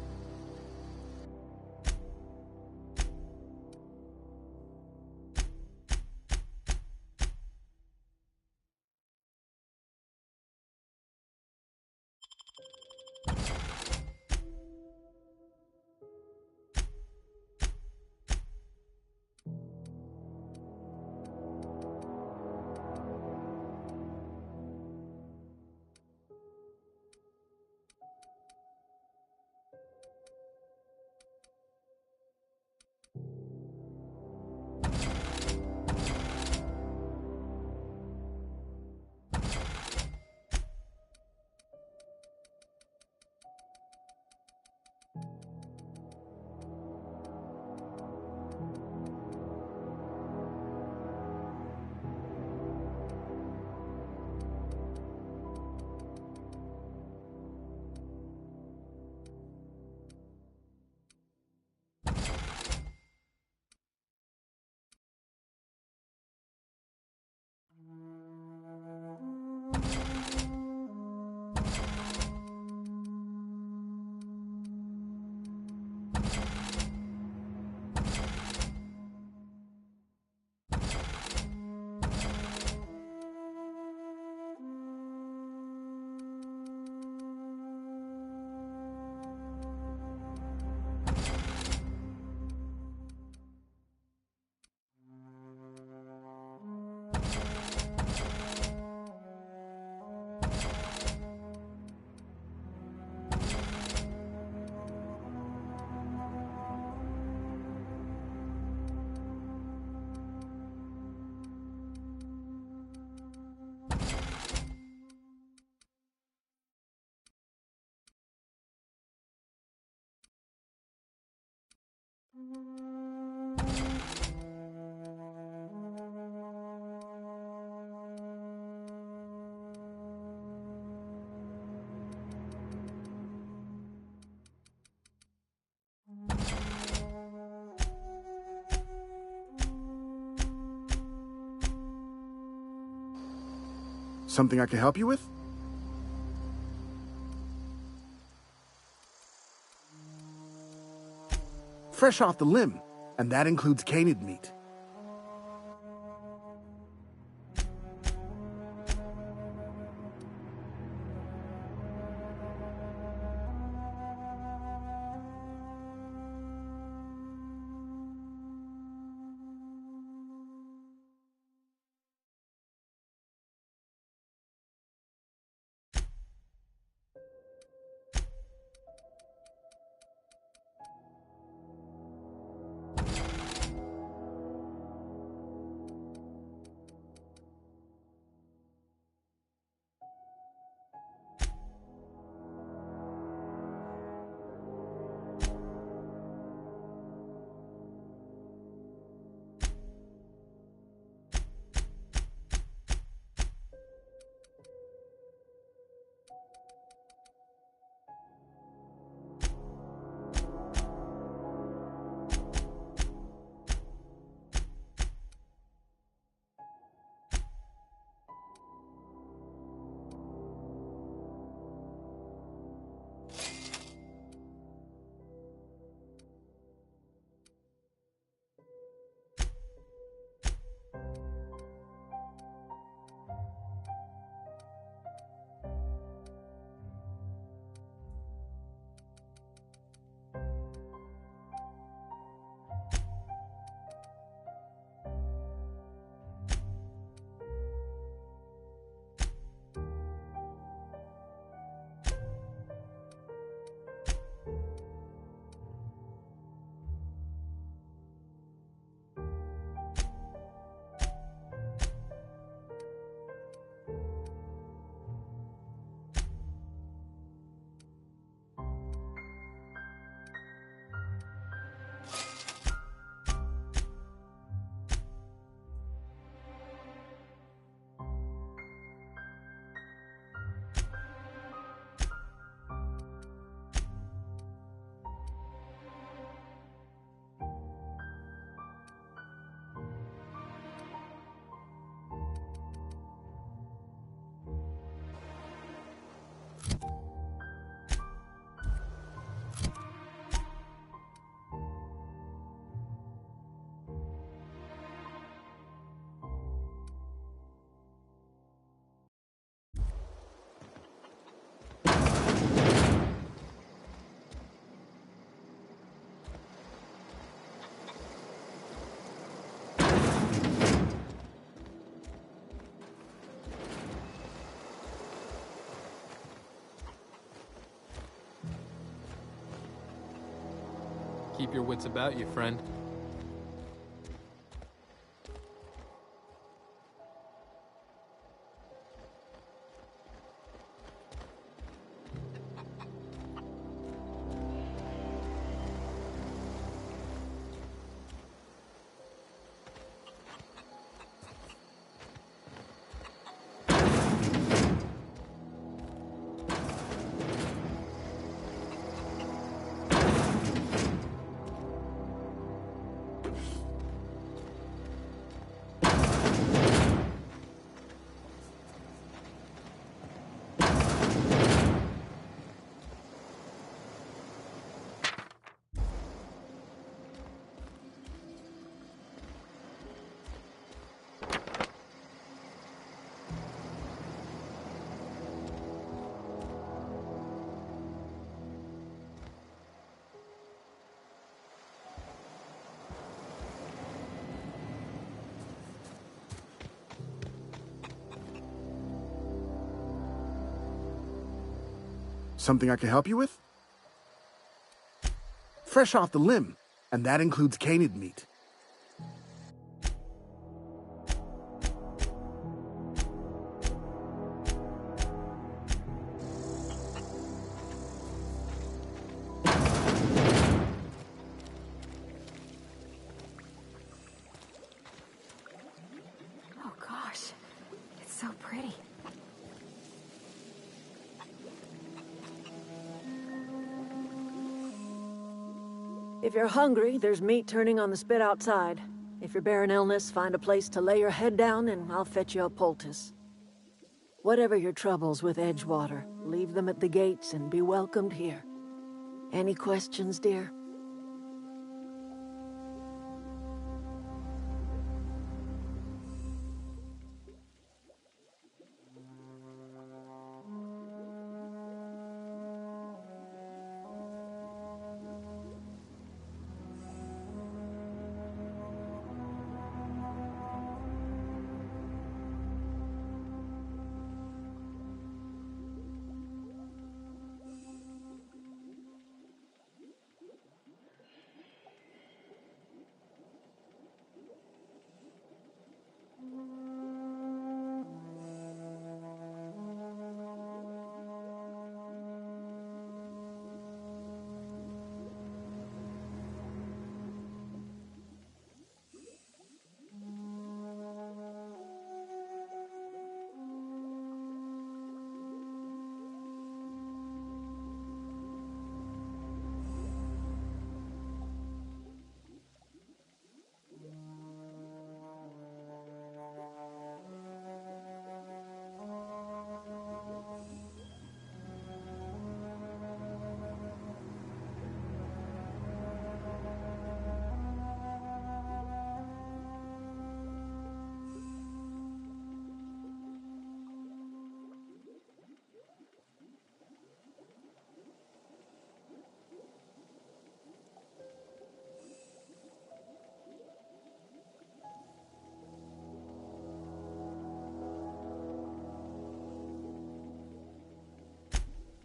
Something I can help you with? Fresh off the limb, and that includes canid meat. Keep your wits about you, friend. Something I can help you with? Fresh off the limb, and that includes canid meat. so pretty. If you're hungry, there's meat turning on the spit outside. If you're bearing illness, find a place to lay your head down and I'll fetch you a poultice. Whatever your troubles with Edgewater, leave them at the gates and be welcomed here. Any questions, dear?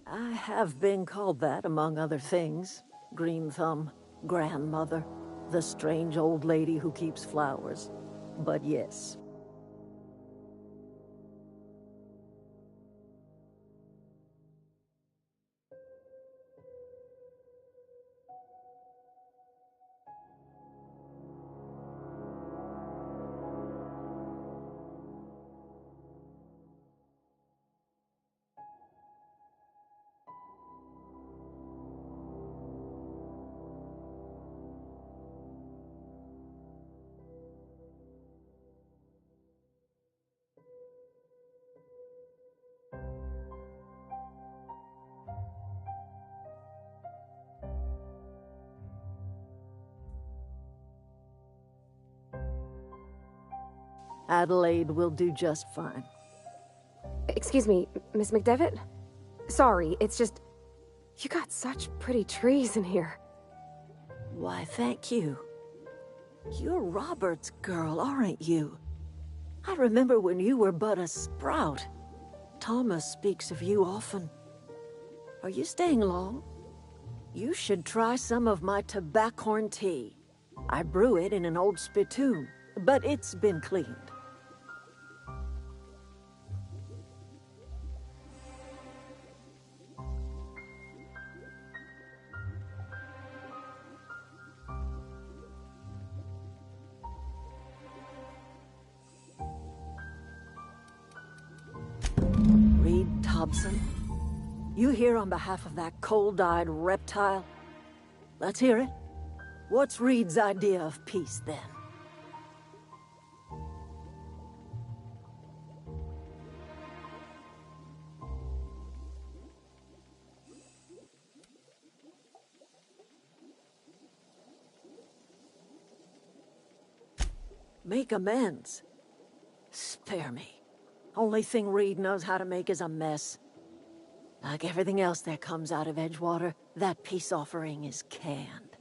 I have been called that, among other things. Green Thumb, grandmother, the strange old lady who keeps flowers. But yes. Adelaide will do just fine. Excuse me, Miss McDevitt? Sorry, it's just... You got such pretty trees in here. Why, thank you. You're Robert's girl, aren't you? I remember when you were but a sprout. Thomas speaks of you often. Are you staying long? You should try some of my tobaccorn tea. I brew it in an old spittoon, but it's been cleaned. Hobson, you here on behalf of that cold-eyed reptile? Let's hear it. What's Reed's idea of peace, then? Make amends? Spare me. Only thing Reed knows how to make is a mess. Like everything else that comes out of Edgewater, that peace offering is canned.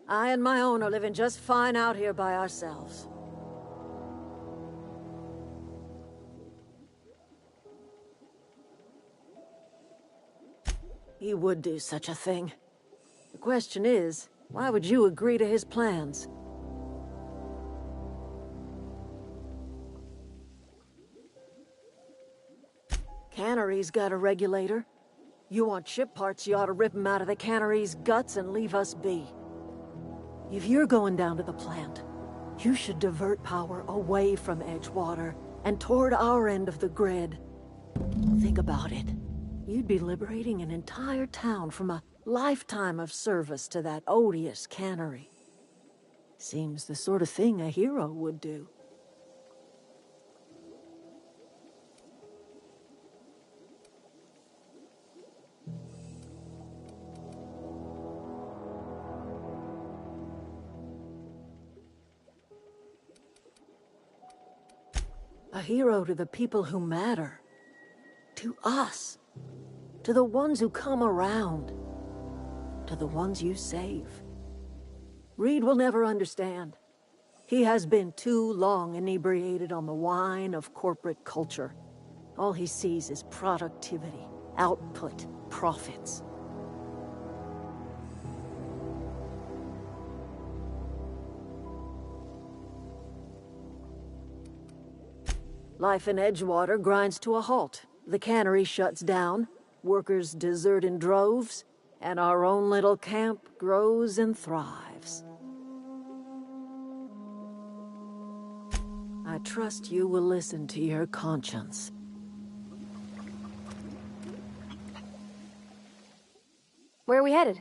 I and my own are living just fine out here by ourselves. He would do such a thing. The question is, why would you agree to his plans? Cannery's got a regulator. You want ship parts, you ought to rip them out of the cannery's guts and leave us be. If you're going down to the plant, you should divert power away from Edgewater and toward our end of the grid. Think about it. You'd be liberating an entire town from a lifetime of service to that odious cannery. Seems the sort of thing a hero would do. A hero to the people who matter. To us. To the ones who come around. To the ones you save. Reed will never understand. He has been too long inebriated on the wine of corporate culture. All he sees is productivity, output, profits. Life in Edgewater grinds to a halt. The cannery shuts down, workers desert in droves, and our own little camp grows and thrives. I trust you will listen to your conscience. Where are we headed?